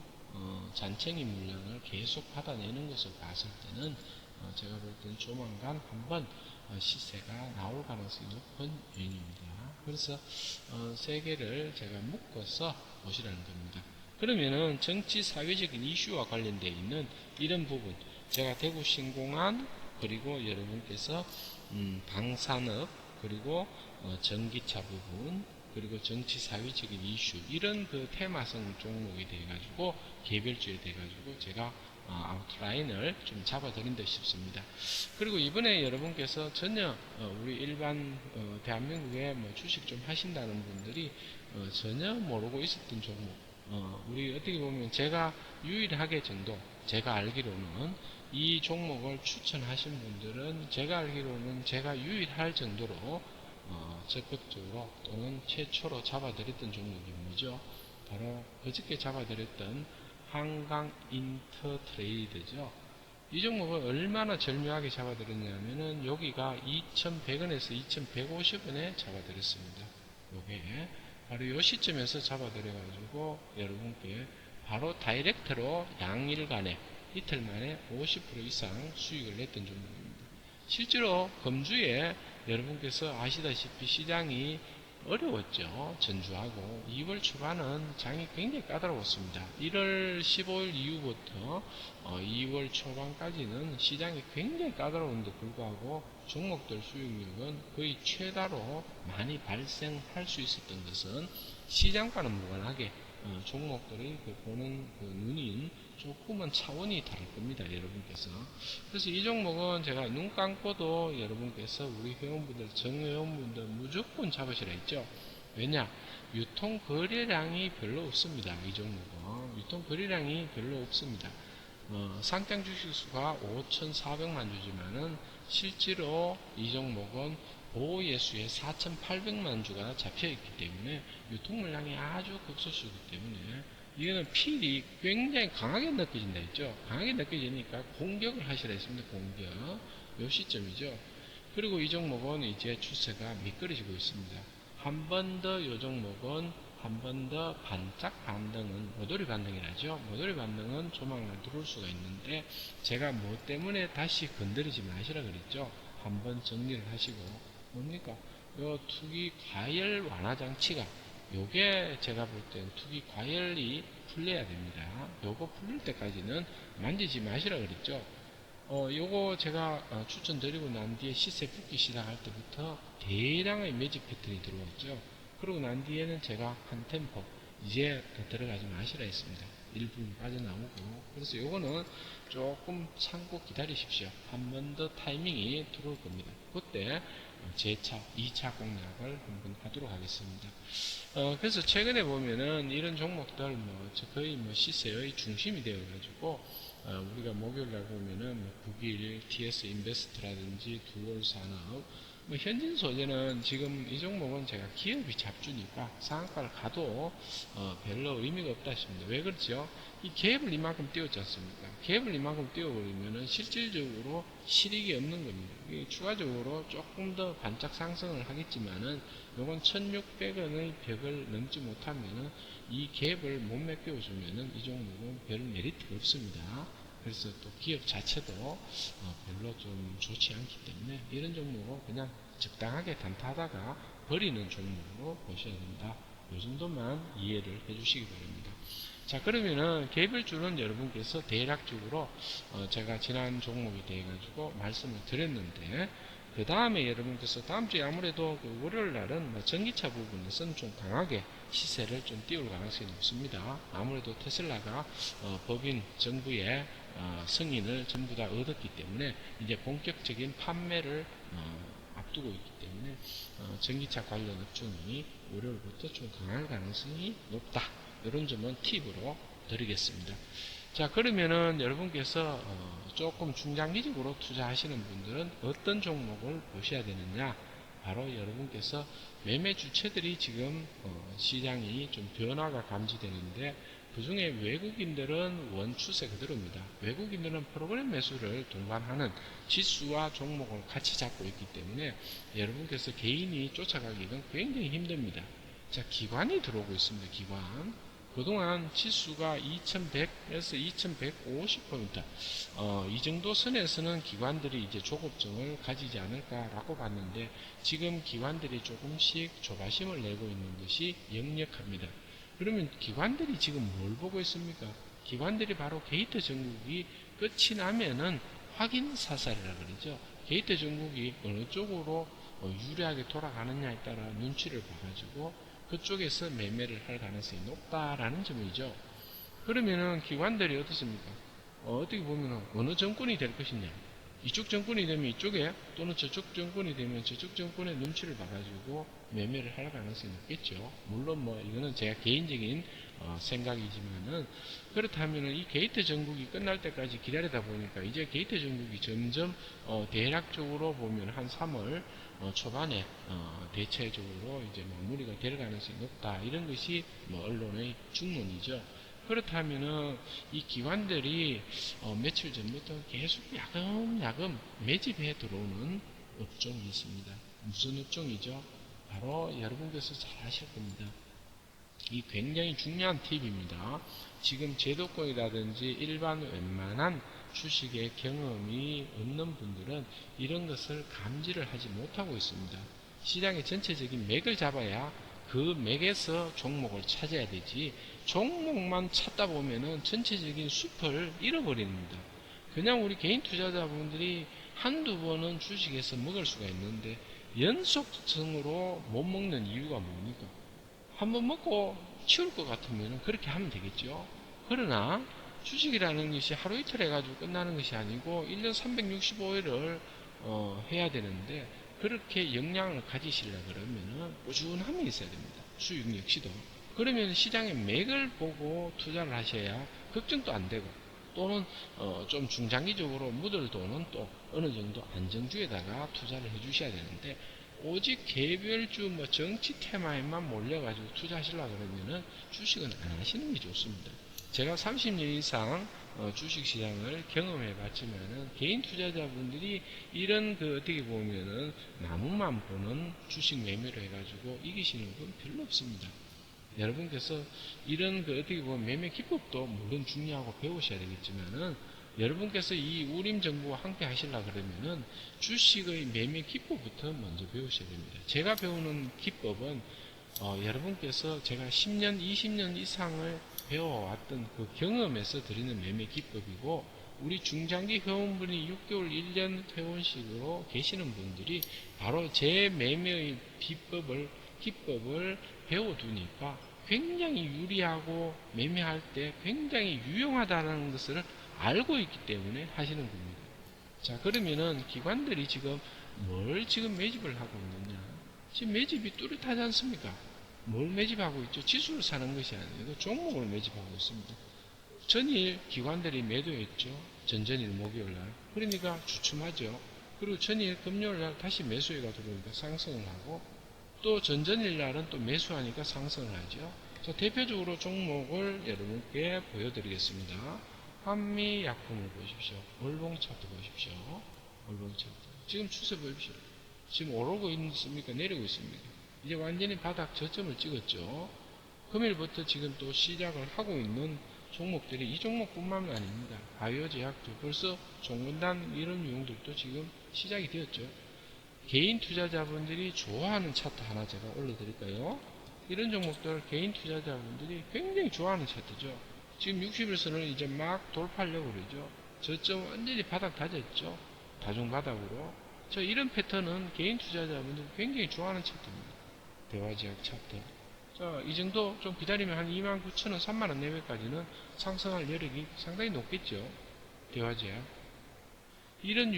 잔챙이 물량을 계속 받아내는 것을 봤을 때는 제가 볼 때는 조만간 한번 시세가 나올 가능성이 높은 유인입니다. 그래서 세 개를 제가 묶어서 보시라는 겁니다. 그러면은 정치 사회적인 이슈와 관련되어 있는 이런 부분 제가 대구 신공항 그리고 여러분께서 방산업 그리고 전기차 부분 그리고 정치 사회적인 이슈 이런 그 테마성 종목에 대해 가지고 개별주에 대해 가지고 제가 아웃라인을 좀 잡아드린다 싶습니다. 그리고 이번에 여러분께서 전혀 우리 일반 대한민국에 뭐 주식 좀 하신다는 분들이 전혀 모르고 있었던 종목 우리 어떻게 보면 제가 유일하게 정도 제가 알기로는 이 종목을 추천하신 분들은 제가 알기로는 제가 유일할 정도로 적극적으로 또는 최초로 잡아드렸던 종목이 뭐죠? 바로 어저께 잡아드렸던 한강인터트레이드죠. 이 종목을 얼마나 절묘하게 잡아드렸냐면은 여기가 2100원에서 2150원에 잡아드렸습니다. 요게 바로 이 시점에서 잡아드려가지고 여러분께 바로 다이렉트로 양일간에 이틀 만에 50% 이상 수익을 냈던 종목입니다. 실제로 금주에 여러분께서 아시다시피 시장이 어려웠죠. 전주하고 2월 초반은 장이 굉장히 까다로웠습니다. 1월 15일 이후부터 2월 초반까지는 시장이 굉장히 까다로운데 불구하고 종목들 수익률은 거의 최다로 많이 발생할 수 있었던 것은 시장과는 무관하게 종목들이 보는 그 눈이 조금은 차원이 다를 겁니다. 여러분께서. 그래서 이 종목은 제가 눈 감고도 여러분께서 우리 회원분들, 정회원분들 무조건 잡으시라 했죠. 왜냐? 유통 거래량이 별로 없습니다. 이 종목은. 유통 거래량이 별로 없습니다. 상장 주식수가 5,400만 주지만은 실제로 이 종목은 보호예수에 4,800만 주가 잡혀있기 때문에 유통 물량이 아주 극소수이기 때문에 이거는 필이 굉장히 강하게 느껴진다 했죠. 강하게 느껴지니까 공격을 하시라 했습니다. 공격. 요 시점이죠. 그리고 이 종목은 이제 추세가 미끄러지고 있습니다. 한 번 더 이 종목은 한 번 더 반짝 반등은 모조리 반등이라죠. 모조리 반등은 조만간 들어올 수가 있는데 제가 뭐 때문에 다시 건드리지 마시라 그랬죠. 한번 정리를 하시고 뭡니까? 요 투기 과열 완화 장치가 요게 제가 볼 땐 투기 과열이 풀려야 됩니다. 요거 풀릴 때까지는 만지지 마시라 그랬죠. 요거 제가 추천드리고 난 뒤에 시세 붙기 시작할 때부터 대량의 매직 패턴이 들어왔죠. 그러고 난 뒤에는 제가 한 템포 이제 들어가지 마시라 했습니다. 일부분 빠져나오고. 그래서 요거는 조금 참고 기다리십시오. 한 번 더 타이밍이 들어올 겁니다. 그때 제2차 공략을 한번 하도록 하겠습니다. 그래서 최근에 보면은 이런 종목들 거의 시세의 중심이 되어가지고 우리가 목요일날 보면은 9길 TS 인베스트라든지 두월 산업 현진 소재는 지금 이 종목은 제가 기업이 잡주니까 상한가를 가도 별로 의미가 없다 싶습니다. 왜 그렇죠? 이 갭을 이만큼 띄웠지 않습니까? 갭을 이만큼 띄워버리면은 실질적으로 실익이 없는 겁니다. 추가적으로 조금 더 반짝 상승을 하겠지만은 요건 1600원의 벽을 넘지 못하면은 이 갭을 못 메꿔주면은 이 종목은 별 메리트가 없습니다. 그래서 또 기업 자체도 별로 좀 좋지 않기 때문에 이런 종목은 그냥 적당하게 단타하다가 버리는 종목으로 보셔야 된다. 이 정도만 이해를 해주시기 바랍니다. 자, 그러면은 개별주는 여러분께서 대략적으로 제가 지난 종목에 대해 가지고 말씀을 드렸는데 그 다음에 여러분께서 다음 주에 아무래도 그 월요일 날은 전기차 부분에서는 좀 강하게 시세를 좀 띄울 가능성이 높습니다. 아무래도 테슬라가 법인 정부의 승인을 전부 다 얻었기 때문에 이제 본격적인 판매를 앞두고 있기 때문에 전기차 관련 업종이 월요일부터 좀 강할 가능성이 높다. 이런 점은 팁으로 드리겠습니다. 자, 그러면은 여러분께서 조금 중장기적으로 투자하시는 분들은 어떤 종목을 보셔야 되느냐? 바로 여러분께서 매매 주체들이 지금 시장이 좀 변화가 감지되는데 그 중에 외국인들은 원 추세 그대로입니다. 외국인들은 프로그램 매수를 동반하는 지수와 종목을 같이 잡고 있기 때문에 여러분께서 개인이 쫓아가기는 굉장히 힘듭니다. 자, 기관이 들어오고 있습니다. 기관. 그동안 지수가 2100에서 2150포인트, 이 정도 선에서는 기관들이 이제 조급증을 가지지 않을까라고 봤는데, 지금 기관들이 조금씩 조바심을 내고 있는 것이 역력합니다. 그러면 기관들이 지금 뭘 보고 있습니까? 기관들이 바로 게이트 전국이 끝이 나면은 확인 사살이라 그러죠. 게이트 전국이 어느 쪽으로 유리하게 돌아가느냐에 따라 눈치를 봐가지고 그쪽에서 매매를 할 가능성이 높다라는 점이죠. 그러면은 기관들이 어떻습니까? 어떻게 보면 어느 정권이 될 것이냐. 이쪽 정권이 되면 이쪽에 또는 저쪽 정권이 되면 저쪽 정권의 눈치를 봐가지고 매매를 할 가능성이 높겠죠. 물론 이거는 제가 개인적인 생각이지만은 그렇다면은 이 게이트 전국이 끝날 때까지 기다리다 보니까 이제 게이트 전국이 점점 대략적으로 보면 한 3월 초반에 대체적으로 이제 마무리가 될 가능성이 높다. 이런 것이 언론의 중론이죠. 그렇다면은 이 기관들이 며칠 전부터 계속 야금야금 매집해 들어오는 업종이 있습니다. 무슨 업종이죠? 바로 여러분께서 잘 아실 겁니다. 이 굉장히 중요한 팁입니다. 지금 제도권이라든지 일반 웬만한 주식의 경험이 없는 분들은 이런 것을 감지를 하지 못하고 있습니다. 시장의 전체적인 맥을 잡아야 그 맥에서 종목을 찾아야 되지, 종목만 찾다 보면은 전체적인 숲을 잃어버립니다. 그냥 우리 개인 투자자분들이 한두 번은 주식에서 먹을 수가 있는데 연속성으로 못 먹는 이유가 뭡니까? 한번 먹고 치울 것 같으면 그렇게 하면 되겠죠. 그러나 주식이라는 것이 하루 이틀 해가지고 끝나는 것이 아니고 1년 365일을 해야 되는데, 그렇게 역량을 가지시려 그러면은 꾸준함이 있어야 됩니다. 수익 역시도. 그러면 시장의 맥을 보고 투자를 하셔야 걱정도 안 되고, 또는 좀 중장기적으로 묻을 돈은 또 어느 정도 안정주에다가 투자를 해 주셔야 되는데, 오직 개별주 뭐 정치 테마에만 몰려가지고 투자하시려고 그러면은 주식은 안 하시는 게 좋습니다. 제가 30년 이상 주식시장을 경험해 봤지만은 개인 투자자분들이 이런 어떻게 보면은 나무만 보는 주식 매매로 해가지고 이기시는 분 별로 없습니다. 여러분께서 이런 어떻게 보면 매매 기법도 물론 중요하고 배우셔야 되겠지만은 여러분께서 이 우림 정보와 함께 하시려고 그러면은 주식의 매매 기법부터 먼저 배우셔야 됩니다. 제가 배우는 기법은 여러분께서 제가 10년, 20년 이상을 배워왔던 그 경험에서 드리는 매매 기법이고, 우리 중장기 회원분이 6개월, 1년 회원식으로 계시는 분들이 바로 제 매매의 기법을 배워두니까 굉장히 유리하고 매매할 때 굉장히 유용하다는 것을 알고 있기 때문에 하시는 겁니다. 자, 그러면은 기관들이 지금 뭘 지금 매집을 하고 있느냐? 지금 매집이 뚜렷하지 않습니까? 뭘 매집하고 있죠? 지수를 사는 것이 아니고 종목을 매집하고 있습니다. 전일 기관들이 매도했죠. 전전일 목요일날. 그러니까 주춤하죠. 그리고 전일 금요일날 다시 매수해가 들어오니까 상승을 하고, 또 전전일 날은 또 매수하니까 상승을 하죠. 자, 대표적으로 종목을 여러분께 보여드리겠습니다. 한미약품을 보십시오. 월봉 차트 보십시오. 월봉 차트. 지금 추세 보십시오. 지금 오르고 있습니까? 내리고 있습니까? 이제 완전히 바닥 저점을 찍었죠. 금일부터 지금 또 시작을 하고 있는 종목들이 이 종목뿐만 아닙니다. 바이오 제약도 벌써 종근당 이런 유형들도 지금 시작이 되었죠. 개인 투자자분들이 좋아하는 차트 하나 제가 올려드릴까요? 이런 종목들 개인 투자자분들이 굉장히 좋아하는 차트죠. 지금 60일선을 이제 막 돌파하려고 그러죠. 저점 완전히 바닥 다졌죠. 다중바닥으로. 이런 패턴은 개인 투자자분들이 굉장히 좋아하는 차트입니다. 대화제약 차트. 자, 이 정도 좀 기다리면 한 29,000원, 3만원 내외까지는 상승할 여력이 상당히 높겠죠. 대화제약. 이런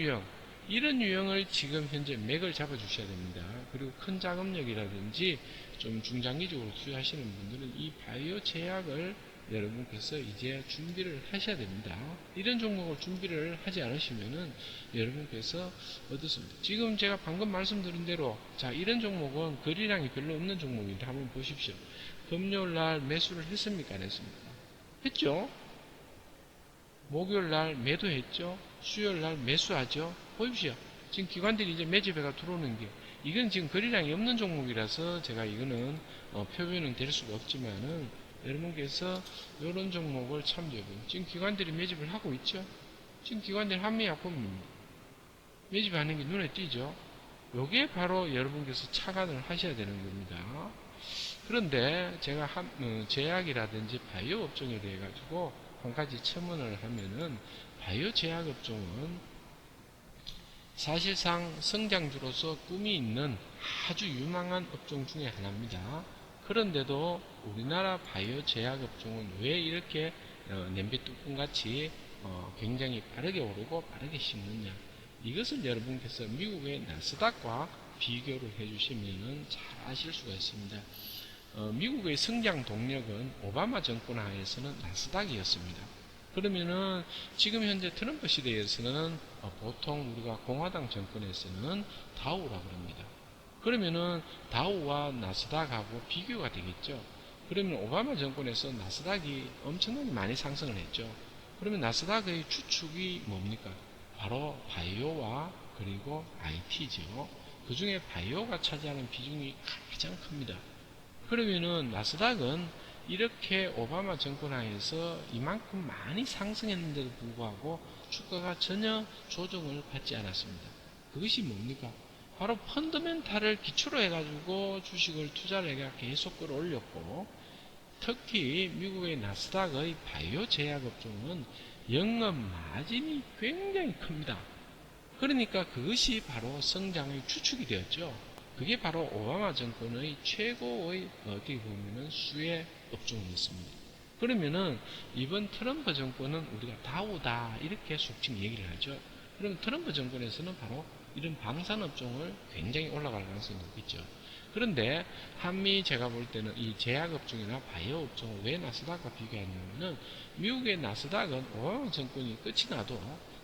유형을 지금 현재 맥을 잡아 주셔야 됩니다. 그리고 큰 자금력이라든지 좀 중장기적으로 투자하시는 분들은 이 바이오 제약을 여러분께서 이제 준비를 하셔야 됩니다. 이런 종목을 준비를 하지 않으시면은 여러분께서 어떻습니까? 지금 제가 방금 말씀드린 대로, 자, 이런 종목은 거래량이 별로 없는 종목인데 한번 보십시오. 금요일 날 매수를 했습니까? 안 했습니까? 했죠? 목요일 날 매도했죠? 수요일 날 매수하죠? 보십시오. 지금 기관들이 이제 매집해가 들어오는 게, 이건 지금 거래량이 없는 종목이라서 제가 이거는 표현은 될 수가 없지만은, 여러분께서 이런 종목을 참조해보세요. 지금 기관들이 매집을 하고 있죠? 지금 기관들이 한미약품입니다. 매집하는 게 눈에 띄죠? 요게 바로 여러분께서 착안을 하셔야 되는 겁니다. 그런데 제가 제약이라든지 바이오 업종에 대해 가지고 한 가지 첨언을 하면은, 바이오 제약 업종은 사실상 성장주로서 꿈이 있는 아주 유망한 업종 중에 하나입니다. 그런데도 우리나라 바이오 제약 업종은 왜 이렇게 냄비 뚜껑같이 굉장히 빠르게 오르고 빠르게 식느냐? 이것을 여러분께서 미국의 나스닥과 비교를 해주시면 잘 아실 수가 있습니다. 미국의 성장 동력은 오바마 정권 하에서는 나스닥이었습니다. 그러면은 지금 현재 트럼프 시대에서는 보통 우리가 공화당 정권에서는 다우라고 합니다. 그러면은 다우와 나스닥하고 비교가 되겠죠. 그러면 오바마 정권에서 나스닥이 엄청나게 많이 상승을 했죠. 그러면 나스닥의 주축이 뭡니까? 바로 바이오와 그리고 IT죠. 그 중에 바이오가 차지하는 비중이 가장 큽니다. 그러면은 나스닥은 이렇게 오바마 정권 하에서 이만큼 많이 상승했는데도 불구하고 주가가 전혀 조정을 받지 않았습니다. 그것이 뭡니까? 바로 펀더멘탈을 기초로 해가지고 주식을 투자를 해가 계속 끌어올렸고, 특히 미국의 나스닥의 바이오 제약 업종은 영업 마진이 굉장히 큽니다. 그러니까 그것이 바로 성장의 추축이 되었죠. 그게 바로 오바마 정권의 최고의 어떻게 보면은 수혜 업종이었습니다. 그러면은 이번 트럼프 정권은 우리가 다우다 이렇게 속칭 얘기를 하죠. 그러면 트럼프 정권에서는 바로 이런 방산업종을 굉장히 올라갈 가능성이 높겠죠. 그런데 한미 제가 볼 때는 이 제약업종이나 바이오 업종을 왜 나스닥과 비교하냐면은, 미국의 나스닥은 오바마 정권이 끝이 나도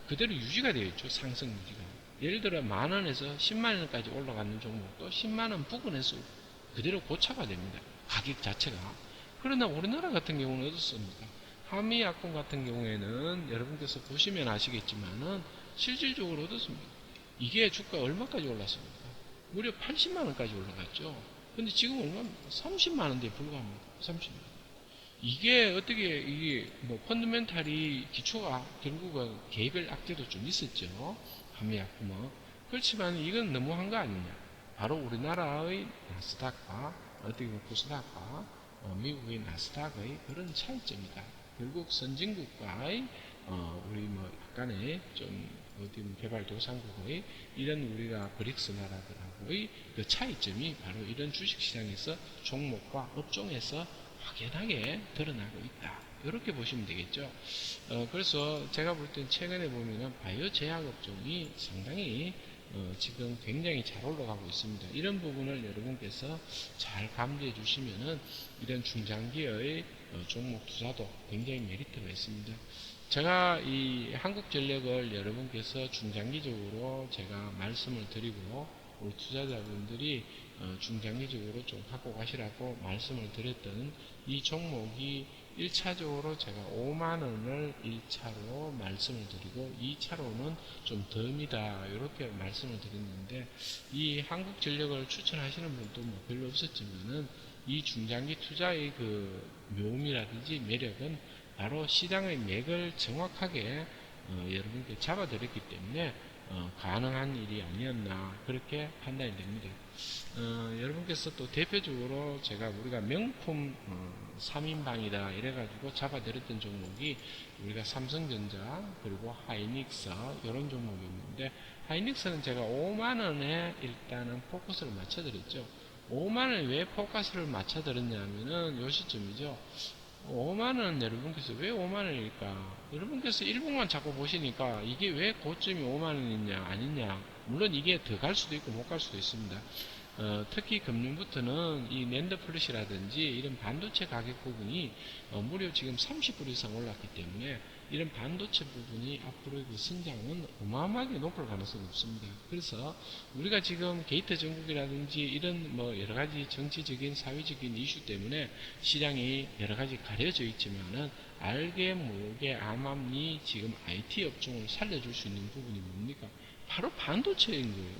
그대로 유지가 되어 있죠. 상승 유지가. 예를 들어 만원에서 10만원까지 올라가는 종목도 10만원 부근에서 그대로 고차가 됩니다. 가격 자체가. 그러나 우리나라 같은 경우는 어떻습니까? 한미약품 같은 경우에는 여러분께서 보시면 아시겠지만은 실질적으로 어떻습니까? 이게 주가 얼마까지 올랐습니까? 무려 80만원까지 올라갔죠. 근데 지금 얼마입니까? 30만원대에 불과합니다. 30만원. 이게 어떻게, 이게 뭐 펀드멘탈이 기초가 결국은 개별 악재도 좀 있었죠. 한미약품은. 그렇지만 이건 너무한 거 아니냐. 바로 우리나라의 나스닥과 어떻게 보면 코스닥과 미국의 나스닥의 그런 차이점이다. 결국 선진국과의 우리 뭐 약간의 좀 어디 개발도상국의 이런 우리가 브릭스 나라들하고의 그 차이점이 바로 이런 주식시장에서 종목과 업종에서 확연하게 드러나고 있다. 이렇게 보시면 되겠죠. 그래서 제가 볼 땐 최근에 보면은 바이오 제약 업종이 상당히 지금 굉장히 잘 올라가고 있습니다. 이런 부분을 여러분께서 잘 감지해 주시면은 이런 중장기의 종목 투자도 굉장히 메리트가 있습니다. 제가 이 한국전력을 여러분께서 중장기적으로 제가 말씀을 드리고 우리 투자자분들이 중장기적으로 좀 갖고 가시라고 말씀을 드렸던 이 종목이 1차적으로 제가 5만원을 1차로 말씀을 드리고 2차로는 좀 덤이다 이렇게 말씀을 드렸는데 이 한국전력을 추천하시는 분도 뭐 별로 없었지만은 이 중장기 투자의 그 묘미라든지 매력은 바로 시장의 맥을 정확하게 여러분께 잡아드렸기 때문에 가능한 일이 아니었나 그렇게 판단이 됩니다. 여러분께서 또 대표적으로 제가 우리가 명품 3인방이다 이래가지고 잡아드렸던 종목이 우리가 삼성전자 그리고 하이닉스 이런 종목이었는데 하이닉스는 제가 5만원에 일단은 포커스를 맞춰드렸죠. 5만원에 왜 포커스를 맞춰드렸냐면은 요 시점이죠. 5만원 여러분께서 왜 5만원일까? 여러분께서 일봉만 자꾸 보시니까 이게 왜 고점이 5만원이냐 아니냐 물론 이게 더 갈 수도 있고 못 갈 수도 있습니다. 특히 금년부터는 이 낸더 플래시라든지 이런 반도체 가격 부분이 무려 지금 30불 이상 올랐기 때문에 이런 반도체 부분이 앞으로의 그 성장은 어마어마하게 높을 가능성이 없습니다. 그래서 우리가 지금 게이트 정국이라든지 이런 뭐 여러 가지 정치적인 사회적인 이슈 때문에 시장이 여러 가지 가려져 있지만은 알게 모르게 암암리 지금 IT 업종을 살려줄 수 있는 부분이 뭡니까? 바로 반도체인 거예요.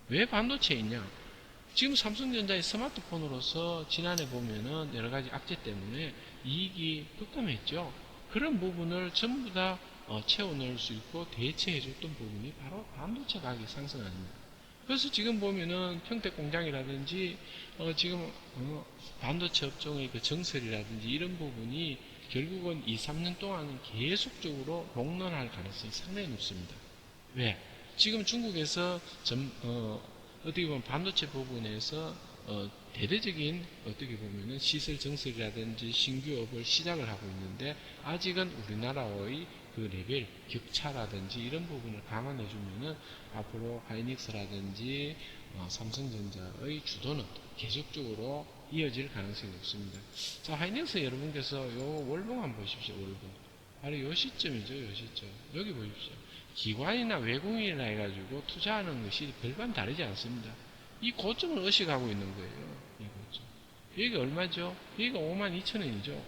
왜 반도체이냐? 지금 삼성전자의 스마트폰으로서 지난해 보면은 여러 가지 악재 때문에 이익이 급감했죠. 그런 부분을 전부 다 채워넣을 수 있고 대체해줬던 부분이 바로 반도체 가격 상승 아닙니다. 그래서 지금 보면은 평택 공장이라든지 지금 반도체 업종의 그 정설이라든지 이런 부분이 결국은 2, 3년 동안은 계속적으로 롱런할 가능성이 상당히 높습니다. 왜? 지금 중국에서 어떻게 보면 반도체 부분에서 대대적인 어떻게 보면은 시설 정설이라든지 신규업을 시작을 하고 있는데 아직은 우리나라의 그 레벨 격차라든지 이런 부분을 감안해 주면은 앞으로 하이닉스라든지 삼성전자의 주도는 계속적으로 이어질 가능성이 높습니다. 자, 하이닉스 여러분께서 요 월봉 한번 보십시오. 월봉. 바로 요 시점이죠. 요 시점. 여기 보십시오. 기관이나 외국인이나 해가지고 투자하는 것이 별반 다르지 않습니다. 이 고점을 의식하고 있는 거예요. 이 고점. 여기 얼마죠? 여기가 52,000원이죠.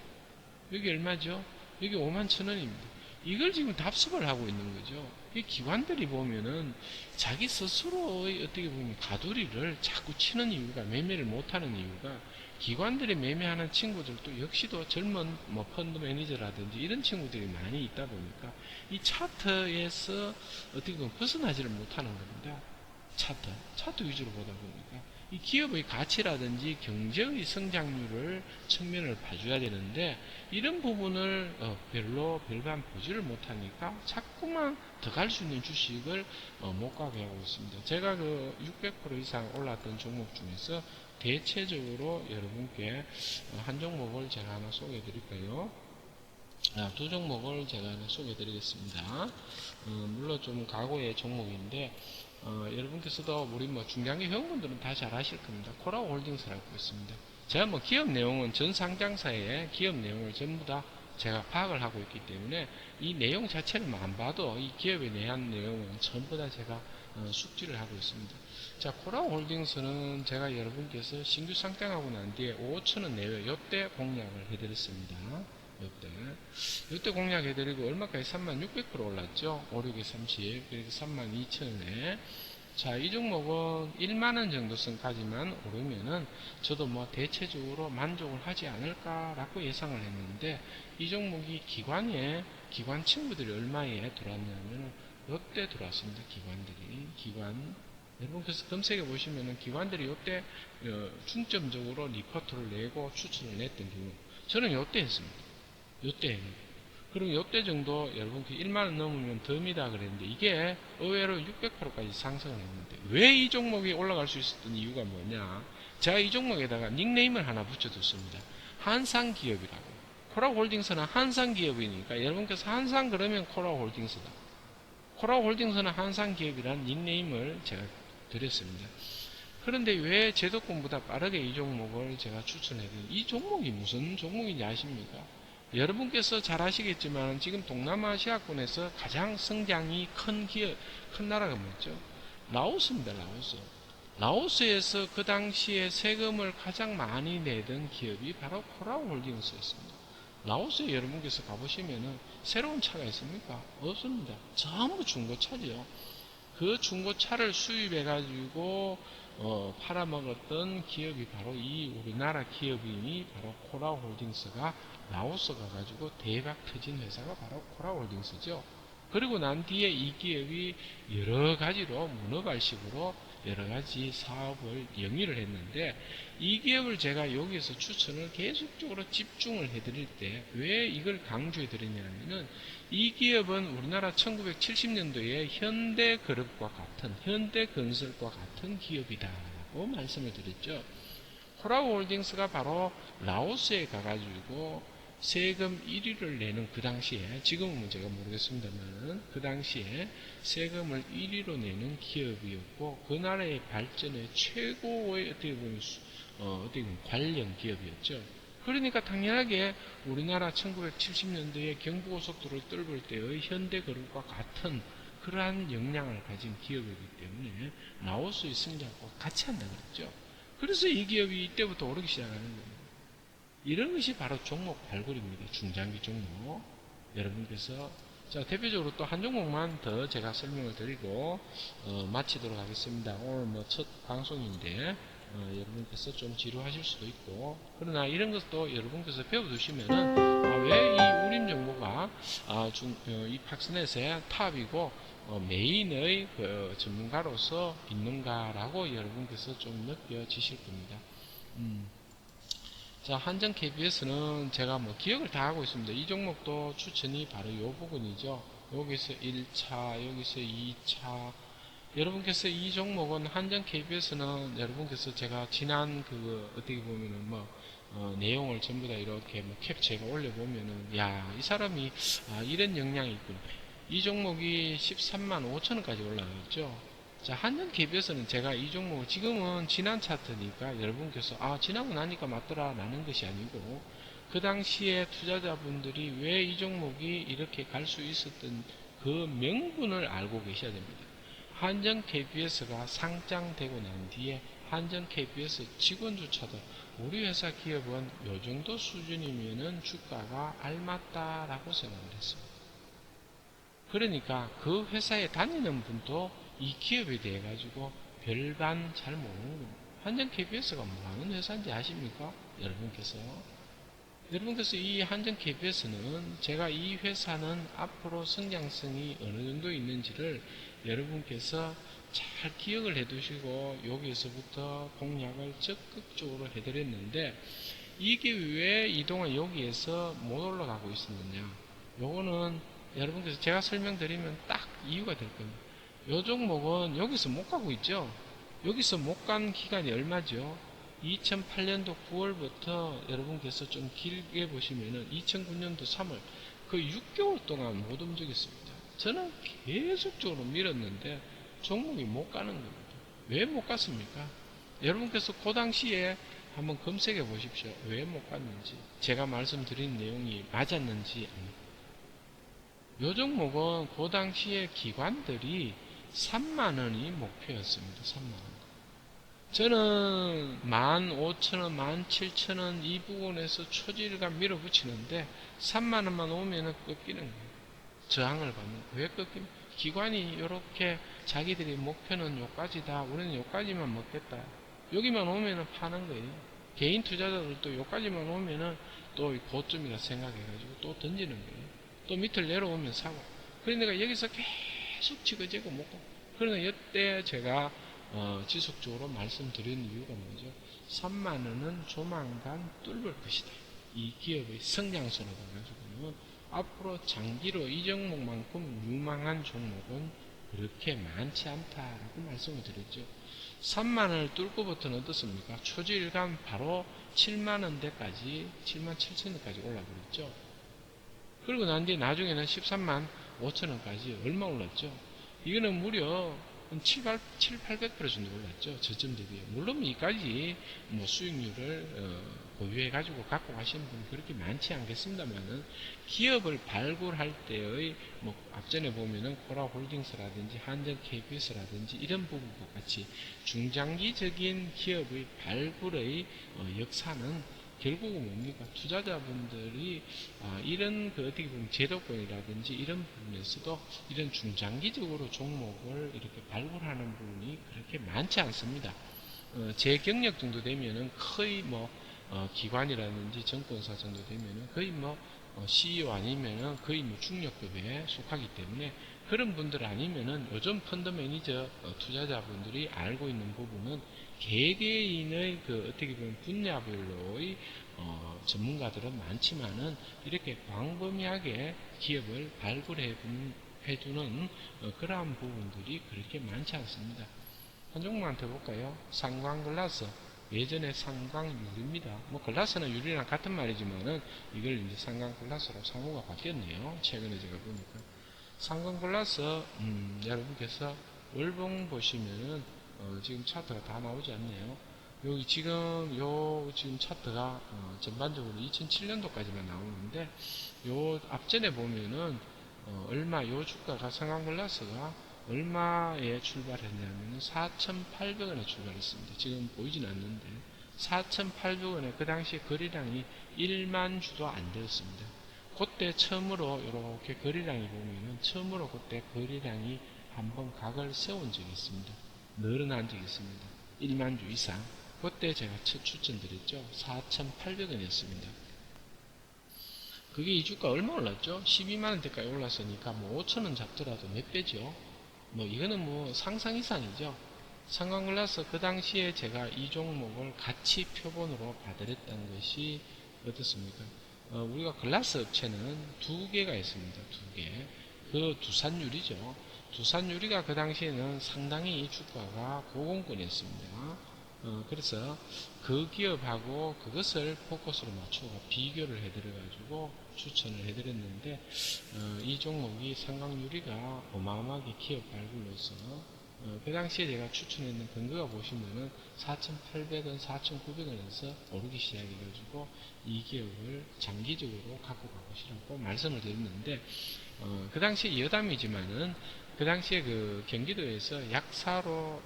여기 얼마죠? 여기 51,000원입니다. 이걸 지금 답습을 하고 있는 거죠. 이 기관들이 보면은 자기 스스로의 어떻게 보면 가두리를 자꾸 치는 이유가 매매를 못하는 이유가 기관들이 매매하는 친구들도 역시도 젊은 뭐 펀드 매니저라든지 이런 친구들이 많이 있다 보니까 이 차트에서 어떻게 보면 벗어나지를 못하는 겁니다. 차트 위주로 보다 보니까 이 기업의 가치라든지 경제의 성장률을 측면을 봐줘야 되는데 이런 부분을 별반 보지를 못하니까 자꾸만 더 갈 수 있는 주식을 못 가게 하고 있습니다. 제가 그 600% 이상 올랐던 종목 중에서 대체적으로 여러분께 한 종목을 제가 하나 소개해 드릴까요? 두 종목을 제가 하나 소개해 드리겠습니다. 물론 좀 과거의 종목인데 여러분께서도 우리 뭐 중장기 회원분들은 다 잘 아실 겁니다. 코라오 홀딩스라고 있습니다. 제가 뭐 기업 내용은 전 상장사의 기업 내용을 전부 다 제가 파악을 하고 있기 때문에 이 내용 자체를 안 봐도 이 기업에 대한 내용은 전부 다 제가 숙지를 하고 있습니다. 자, 코라홀딩스는 제가 여러분께서 신규 상장하고 난 뒤에 5천원 내외 요때 공략을 해드렸습니다. 요때 공략해드리고 얼마까지 3600% 올랐죠. 5, 6에 30, 그래서 32,000원에. 자, 이 종목은 1만원 정도 선까지만 오르면은 저도 뭐 대체적으로 만족을 하지 않을까라고 예상을 했는데, 이 종목이 기관 친구들이 얼마에 들어왔냐면은 요때 들어왔습니다. 기관 여러분께서 검색해 보시면은 기관들이 요때 중점적으로 리포트를 내고 추천을 냈던 경우, 저는 요때 했습니다. 요때. 그리고 요때 정도 여러분 1만원 넘으면 덤이다 그랬는데, 이게 의외로 600%까지 상승을 했는데, 왜 이 종목이 올라갈 수 있었던 이유가 뭐냐, 제가 이 종목에다가 닉네임을 하나 붙여뒀습니다. 한상기업이라고. 코라홀딩스는 한상기업이니까 여러분께서 한상 그러면 코라홀딩스다. 코라홀딩스는 한상기업이라는 닉네임을 제가 드렸습니다. 그런데 왜 제도권보다 빠르게 이 종목을 제가 추천해드린, 이 종목이 무슨 종목인지 아십니까? 여러분께서 잘 아시겠지만 지금 동남아시아권에서 가장 성장이 큰 나라가 뭐죠? 라오스입니다. 라오스에서 그 당시에 세금을 가장 많이 내던 기업이 바로 코라홀딩스였습니다. 라오스에 여러분께서 가보시면은 새로운 차가 있습니까? 없습니다. 전부 중고차죠. 그 중고차를 수입해가지고 팔아먹었던 기업이 바로 이 우리나라 기업이니 바로 코라홀딩스가 라오스 가가지고 대박 터진 회사가 바로 코라홀딩스죠. 그리고 난 뒤에 이 기업이 여러 가지로 문어발식으로 여러 가지 사업을 영위를 했는데, 이 기업을 제가 여기서 추천을 계속적으로 집중을 해드릴 때 왜 이걸 강조해 드리냐면은, 이 기업은 우리나라 1970년도에 현대그룹과 같은, 현대건설과 같은 기업이다라고 말씀을 드렸죠. 코라홀딩스가 바로 라오스에 가가지고 세금 1위를 내는, 그 당시에, 지금은 제가 모르겠습니다만 그 당시에 세금을 1위로 내는 기업이었고, 그 나라의 발전의 최고의 어떻게 보면 관련 기업이었죠. 그러니까 당연하게 우리나라 1970년도에 경부고속도로를 뚫을 때의 현대그룹과 같은 그러한 역량을 가진 기업이기 때문에 라오스의 승자하고 같이 한다고 그랬죠. 그래서 이 기업이 이때부터 오르기 시작하는 겁니다. 이런 것이 바로 종목 발굴입니다. 중장기 종목. 여러분께서, 자, 대표적으로 또 한 종목만 더 제가 설명을 드리고 마치도록 하겠습니다. 오늘 뭐 첫 방송인데 여러분께서 좀 지루하실 수도 있고, 그러나 이런 것도 여러분께서 배워두시면은 왜 이 우림 정보가 이 팍스넷의 탑이고 메인의 전문가로서 있는가라고 여러분께서 좀 느껴지실 겁니다. 자, 한전 KBS는 제가 뭐 기억을 다 하고 있습니다. 이 종목도 추천이 바로 이 부분이죠. 여기서 1차, 여기서 2차. 여러분께서 이 종목은 한전 KBS는 여러분께서 제가 지난 어떻게 보면은 내용을 전부 다 이렇게 캡처해서 올려보면은, 야, 이 사람이 이런 역량이 있구나. 이 종목이 13만 5천원까지 올라갔죠. 자, 한전 KBS는 제가 이 종목을, 지금은 지난 차트니까 여러분께서 지나고 나니까 맞더라 라는 것이 아니고, 그 당시에 투자자분들이 왜 이 종목이 이렇게 갈 수 있었던 그 명분을 알고 계셔야 됩니다. 한전 KBS가 상장되고 난 뒤에 한전 KBS 직원조차도 우리 회사 기업은 요 정도 수준이면은 주가가 알맞다라고 생각을 했습니다. 그러니까 그 회사에 다니는 분도 이 기업에 대해 가지고 별반 잘 모르는 겁니다. 한전 KBS가 뭐 하는 회사인지 아십니까? 여러분께서 이 한전 KBS는 제가 이 회사는 앞으로 성장성이 어느 정도 있는지를 여러분께서 잘 기억을 해 두시고 여기에서부터 공략을 적극적으로 해드렸는데, 이게 왜 이동안 여기에서 못 올라가고 있었느냐, 요거는 여러분께서 제가 설명드리면 딱 이유가 될 겁니다. 요 종목은 여기서 못 가고 있죠. 여기서 못 간 기간이 얼마죠? 2008년도 9월부터 여러분께서 좀 길게 보시면은 2009년도 3월, 그 6개월 동안 못 움직였습니다. 저는 계속적으로 밀었는데 종목이 못 가는 겁니다. 왜 못 갔습니까? 여러분께서 그 당시에 한번 검색해 보십시오. 왜 못 갔는지, 제가 말씀드린 내용이 맞았는지. 요 종목은 그 당시에 기관들이 3만 원이 목표였습니다. 3만 원. 저는 15,000원, 17,000원 이 부분에서 초질감 밀어붙이는데 3만 원만 오면은 꺾이는 거예요. 저항을 받는 거예요. 왜 꺾이면 기관이 이렇게 자기들이 목표는 요까지다. 우리는 요까지만 먹겠다. 여기만 오면은 파는 거예요. 개인 투자자들도 요까지만 오면은 또 고점이라 생각해가지고 또 던지는 거예요. 또 밑을 내려오면 사고. 그러니까 여기서 계속 지그재그 먹고. 그러나 이때 제가 지속적으로 말씀드린 이유가 뭐죠? 3만 원은 조만간 뚫을 것이다. 이 기업의 성장성을 가지고는 앞으로 장기로 이 종목만큼 유망한 종목은 그렇게 많지 않다라고 말씀을 드렸죠. 3만 원을 뚫고부터는 어떻습니까? 초지일간 바로 7만 원대까지 7만 7천 원까지 올라버렸죠. 그리고 난 뒤에 나중에는 13만 5천 원까지 얼마 올랐죠? 이거는 무려 7, 800% 정도 올랐죠. 저점 대비에. 물론 이까지 뭐 수익률을 보유해가지고 갖고 가시는 분이 그렇게 많지 않겠습니다만은 기업을 발굴할 때의 뭐 앞전에 보면은 코라홀딩스라든지 한전 KBS라든지 이런 부분과 같이 중장기적인 기업의 발굴의 역사는 결국은 뭡니까? 투자자분들이 이런 어떻게 보면 제도권이라든지 이런 부분에서도 이런 중장기적으로 종목을 이렇게 발굴하는 부분이 그렇게 많지 않습니다. 제 경력 정도 되면은 거의 뭐 기관이라든지 정권사 정도 되면은 거의 뭐 CEO 아니면은 거의 뭐 중력급에 속하기 때문에 그런 분들 아니면은 요즘 펀드 매니저 투자자분들이 알고 있는 부분은 개개인의 그 어떻게 보면 분야별로의 전문가들은 많지만은 이렇게 광범위하게 기업을 발굴해 주는 그러한 부분들이 그렇게 많지 않습니다. 한 종목한테 볼까요? 상광글라스. 예전에 상광유리입니다. 뭐 글라스는 유리랑 같은 말이지만은 이걸 이제 상광글라스로 상호가 바뀌었네요. 최근에 제가 보니까 상광글라스 여러분께서 월봉 보시면은 지금 차트가 다 나오지 않네요. 여기 지금 지금 차트가 전반적으로 2007년도까지만 나오는데 요 앞전에 보면은 요 주가가 상광글라스가 얼마에 출발했냐면 4,800원에 출발했습니다. 지금 보이진 않는데 4,800원에 그 당시에 거래량이 1만 주도 안 되었습니다. 그때 처음으로 이렇게 거래량이 보면은 처음으로 그때 거래량이 한번 각을 세운 적이 있습니다. 늘어난 적이 있습니다. 1만 주 이상. 그때 제가 첫 추천드렸죠. 4,800원이었습니다. 그게 이 주가 얼마 올랐죠? 12만원대까지 올랐으니까 뭐 5천원 잡더라도 몇 배죠? 뭐 이거는 뭐 상상 이상이죠. 상광글라스 그 당시에 제가 이 종목을 같이 표본으로 봐드렸던 것이 어떻습니까? 우리가 글라스 업체는 두 개가 있습니다. 두 개. 그 두산유리죠. 두산유리가 그 당시에는 상당히 이 주가가 고공권이었습니다. 그래서 그 기업하고 그것을 포커스로 맞추고 비교를 해드려가지고 추천을 해드렸는데 이 종목이 상광유리가 어마어마하게 기업 발굴로서 그 당시에 제가 추천했는 근거가 보시면은 4,800원, 4,900원에서 오르기 시작해가지고 이 기업을 장기적으로 갖고 가보시라고 말씀을 드렸는데 그 당시에 여담이지만은 그 당시에 그 경기도에서 약사로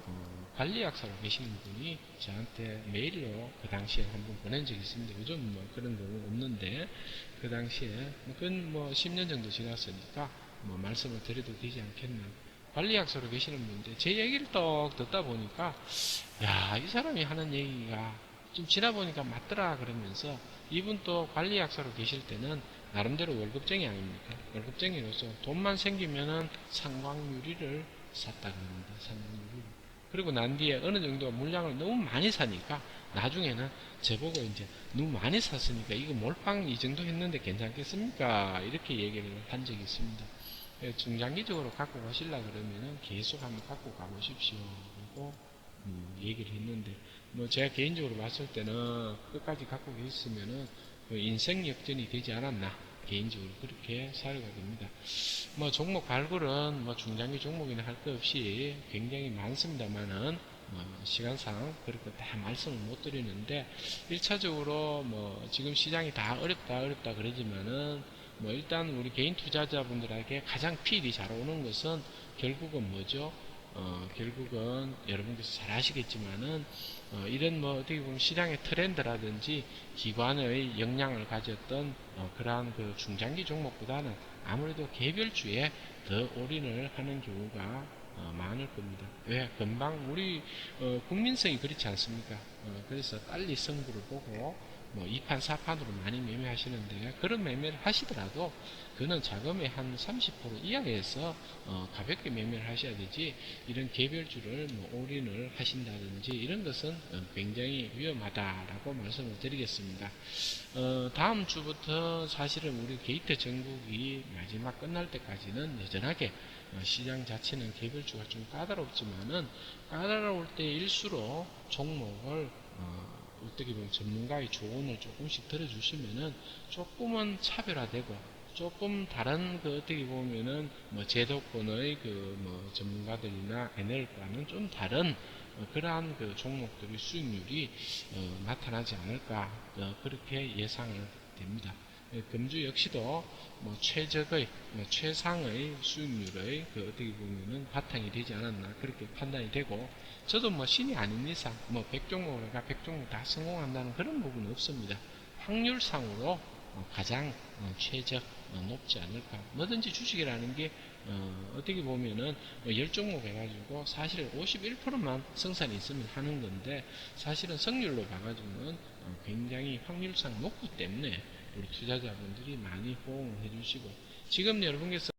관리약사로 계시는 분이 저한테 메일로 그 당시에 한번 보낸 적이 있습니다. 요즘 뭐 그런 경우 없는데 그 당시에 그건 뭐 10년 정도 지났으니까 뭐 말씀을 드려도 되지 않겠나. 관리약사로 계시는 분인데 제 얘기를 또 듣다 보니까 야, 이 사람이 하는 얘기가 좀 지나 보니까 맞더라 그러면서 이분 또 관리약사로 계실 때는 나름대로 월급쟁이 아닙니까? 월급쟁이로서 돈만 생기면은 상광유리를 샀다 그럽니다. 상광유리를. 그리고 난 뒤에 어느 정도 물량을 너무 많이 사니까 나중에는 저보고 이제 너무 많이 샀으니까 이거 몰빵 이 정도 했는데 괜찮겠습니까? 이렇게 얘기를 한 적이 있습니다. 중장기적으로 갖고 가시려 그러면은 계속 한번 갖고 가보십시오. 그리고 얘기를 했는데 뭐 제가 개인적으로 봤을 때는 끝까지 갖고 계셨으면은 인생 역전이 되지 않았나 개인적으로 그렇게 사료가 됩니다. 뭐 종목 발굴은 뭐 중장기 종목이나 할 것 없이 굉장히 많습니다만은 시간상 그렇게 다 말씀을 못 드리는데 1차적으로 뭐 지금 시장이 다 어렵다 그러지만은 뭐 일단 우리 개인 투자자분들에게 가장 필이 잘 오는 것은 결국은 뭐죠? 결국은 여러분께서 잘 아시겠지만은 이런 뭐 어떻게 보면 시장의 트렌드라든지 기관의 역량을 가졌던 그러한 그 중장기 종목보다는 아무래도 개별주에 더 올인을 하는 경우가 많을 겁니다. 왜? 금방 우리 국민성이 그렇지 않습니까? 그래서 빨리 승부를 보고 뭐 2판 4판으로 많이 매매하시는데 그런 매매를 하시더라도 그는 자금의 한 30% 이하에서 가볍게 매매를 하셔야 되지, 이런 개별주를 뭐 올인을 하신다든지 이런 것은 굉장히 위험하다라고 말씀을 드리겠습니다. 다음 주부터 사실은 우리 게이트 전국이 마지막 끝날 때까지는 여전하게 시장 자체는 개별주가 좀 까다롭지만은 까다로울 때일수록 종목을 어떻게 보면 전문가의 조언을 조금씩 들어주시면은 조금은 차별화되고 조금 다른 그 어떻게 보면은 뭐 제도권의 그 뭐 전문가들이나 NL과는 좀 다른 그러한 그 종목들의 수익률이 나타나지 않을까 그렇게 예상을 됩니다. 금주 역시도 뭐 최적의 최상의 수익률의 그 어떻게 보면은 바탕이 되지 않았나 그렇게 판단이 되고, 저도 뭐 신이 아닌 이상 뭐 100종목가 100종목 다 성공한다는 그런 부분은 없습니다. 확률상으로 가장 최적 높지 않을까. 뭐든지 주식이라는 게 어떻게 보면은 10종목 해가지고 사실 51%만 성산이 있으면 하는 건데, 사실은 성률로 봐가지고는 굉장히 확률상 높기 때문에 우리 투자자분들이 많이 호응을 해주시고, 지금 여러분께서